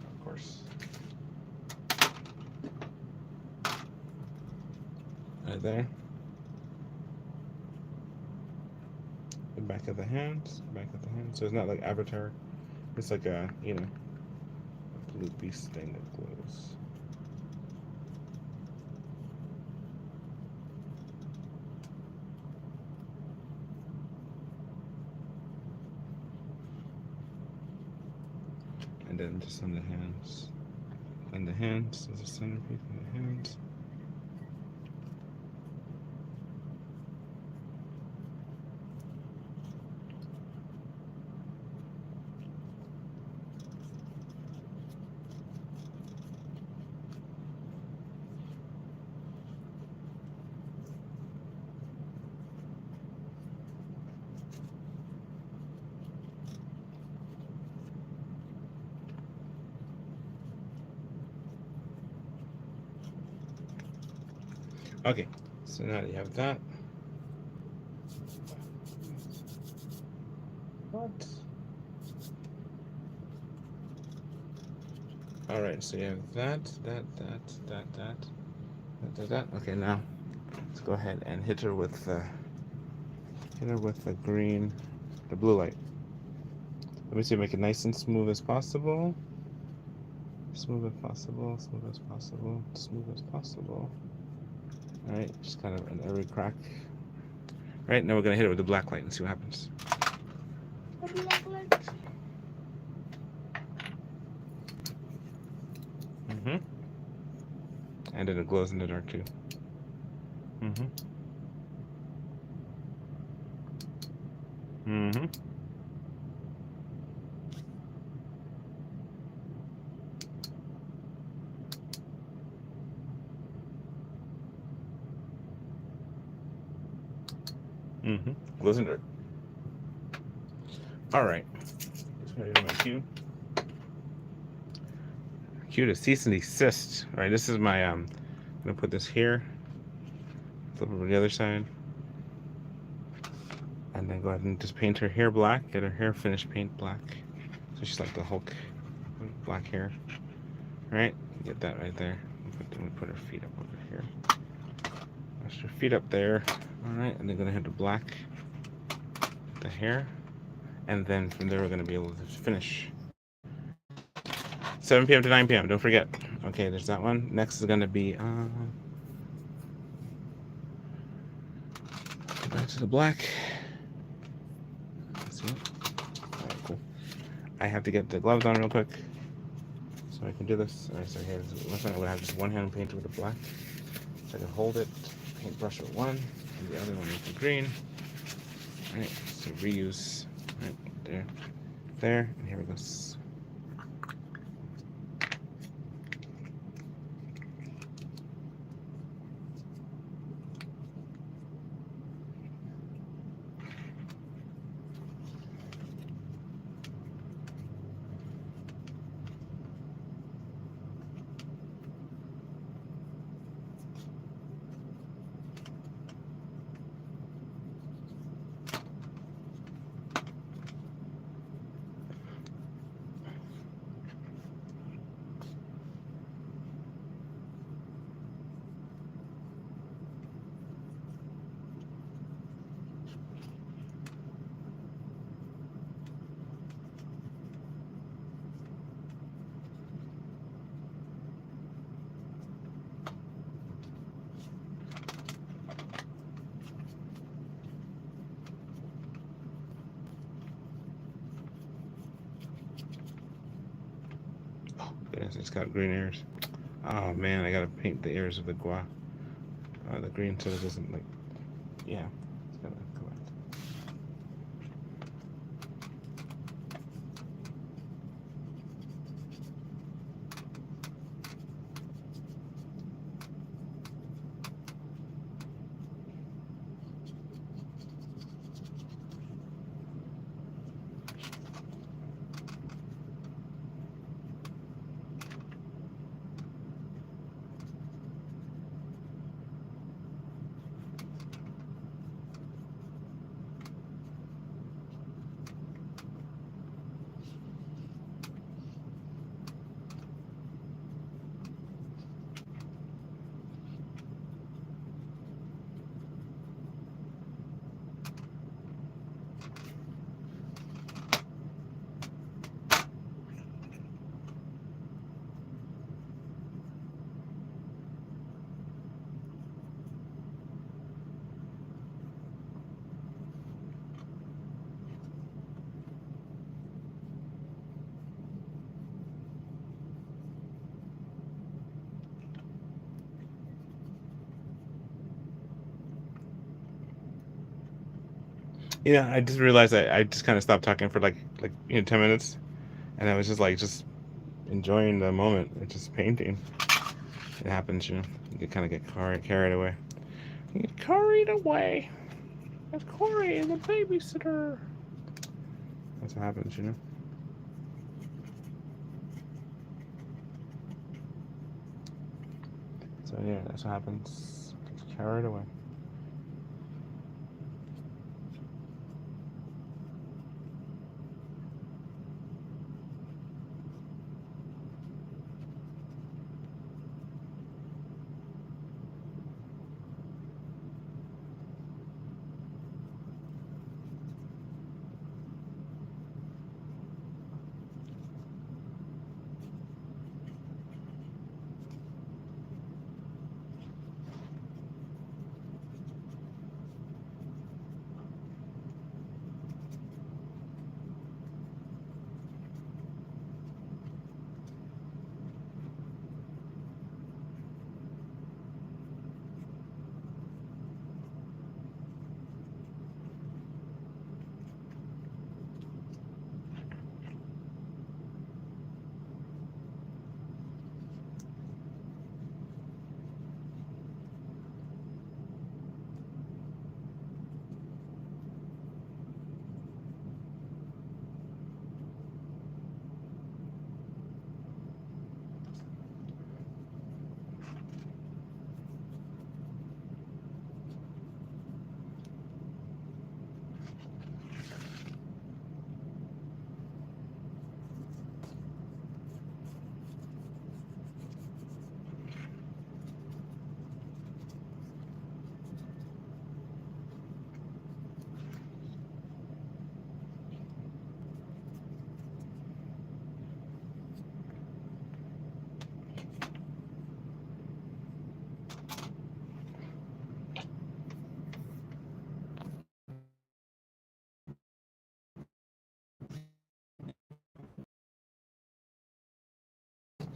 Of course. Right there. The back of the hands. So it's not like Avatar. It's like a, a blue beast thing that glows. And then just on the hands. And the hands, there's a centerpiece on the hands. Okay, so now that you have that. What? All right, so you have that. Okay, now let's go ahead and hit her with the green, the blue light. Let me see, make it nice and smooth as possible. Smooth as possible, smooth as possible, smooth as possible. All right, just kind of in every crack. All right, now we're gonna hit it with the black light and see what happens. The black light. Mm-hmm. And then it glows in the dark too. Mm-hmm. Mm-hmm. Mm-hmm. Glows in the dark. All right. Just gonna do my cue. Cue to cease and desist. All right, this is my I'm gonna put this here. Flip over to the other side. And then go ahead and just paint her hair black. Get her hair finished paint black. So she's like the Hulk. Black hair. Alright, get that right there. I'm gonna put her feet up over here. Push her feet up there. Alright, and then gonna hit the black, the hair. And then from there we're gonna be able to finish. 7 p.m. to 9 p.m. Don't forget. Okay, there's that one. Next is gonna be back to the black. See it? Alright, cool. I have to get the gloves on real quick so I can do this. Alright, so here, I'm gonna have just one hand painted with the black. So I can hold it, paintbrush with one, and the other one with the green. Alright, so reuse. Right there, and here we go. Goodness, it's got green ears. Oh man, I gotta paint the ears of the the green so it doesn't like, yeah, it's gotta collect. Yeah, I just realized I just kind of stopped talking for like 10 minutes, and I was just enjoying the moment. It's just painting. It happens, You kind of get carried away. You get carried away. That's Corey, the babysitter. That's what happens. So yeah, that's what happens. Gets Power it away.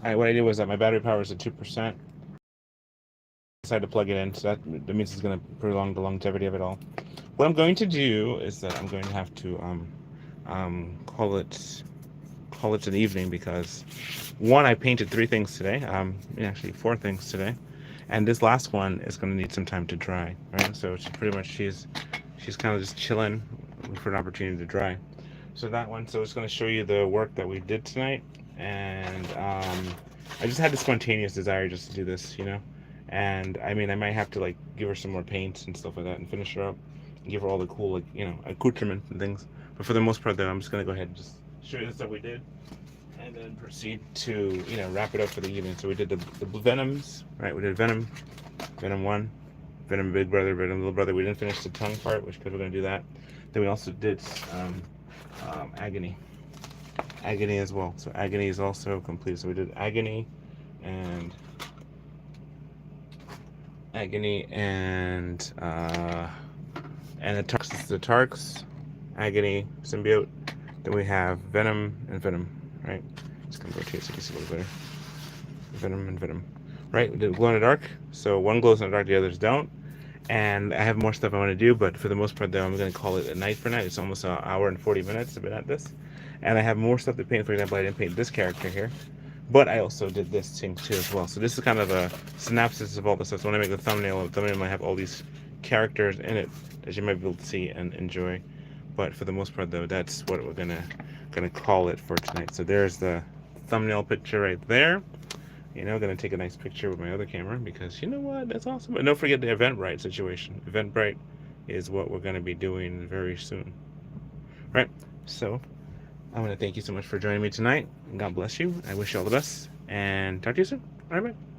Alright, what I did was that my battery power is at 2%. I decided to plug it in, so that means it's going to prolong the longevity of it all. What I'm going to do is that I'm going to have to call it an evening because one, I painted 3 things today, actually 4 things today, and this last one is going to need some time to dry, right? So she's kind of just chilling for an opportunity to dry. So that one, so it's going to show you the work that we did tonight, and I just had the spontaneous desire just to do this, and I mean I might have to like give her some more paints and stuff like that and finish her up and give her all the cool like accoutrements and things, but for the most part though I'm just going to go ahead and just show you the stuff we did and then proceed to wrap it up for the evening. So we did the Venoms, right? We did Venom 1, Venom Big Brother, Venom Little Brother. We didn't finish the tongue part, which because we're going to do that. Then we also did Agony as well. So Agony is also complete. So we did Agony and the Tarks. This is the Tarks, Agony, Symbiote. Then we have Venom and Venom, right? Just gonna rotate so you can see a little better. Venom and Venom, right? We did glow in the dark. So one glows in the dark, the others don't. And I have more stuff I want to do, but for the most part, though, I'm going to call it a night for now. It's almost an hour and 40 minutes I've been at this. And I have more stuff to paint. For example, I didn't paint this character here, but I also did this thing too as well. So this is kind of a synopsis of all the stuff. So when I make the thumbnail might have all these characters in it that you might be able to see and enjoy. But for the most part, though, that's what we're gonna call it for tonight. So there's the thumbnail picture right there. Gonna take a nice picture with my other camera because you know what, that's awesome. But don't forget the Eventbrite situation. Eventbrite is what we're gonna be doing very soon, right? So I want to thank you so much for joining me tonight. God bless you. I wish you all the best and talk to you soon. All right, bye.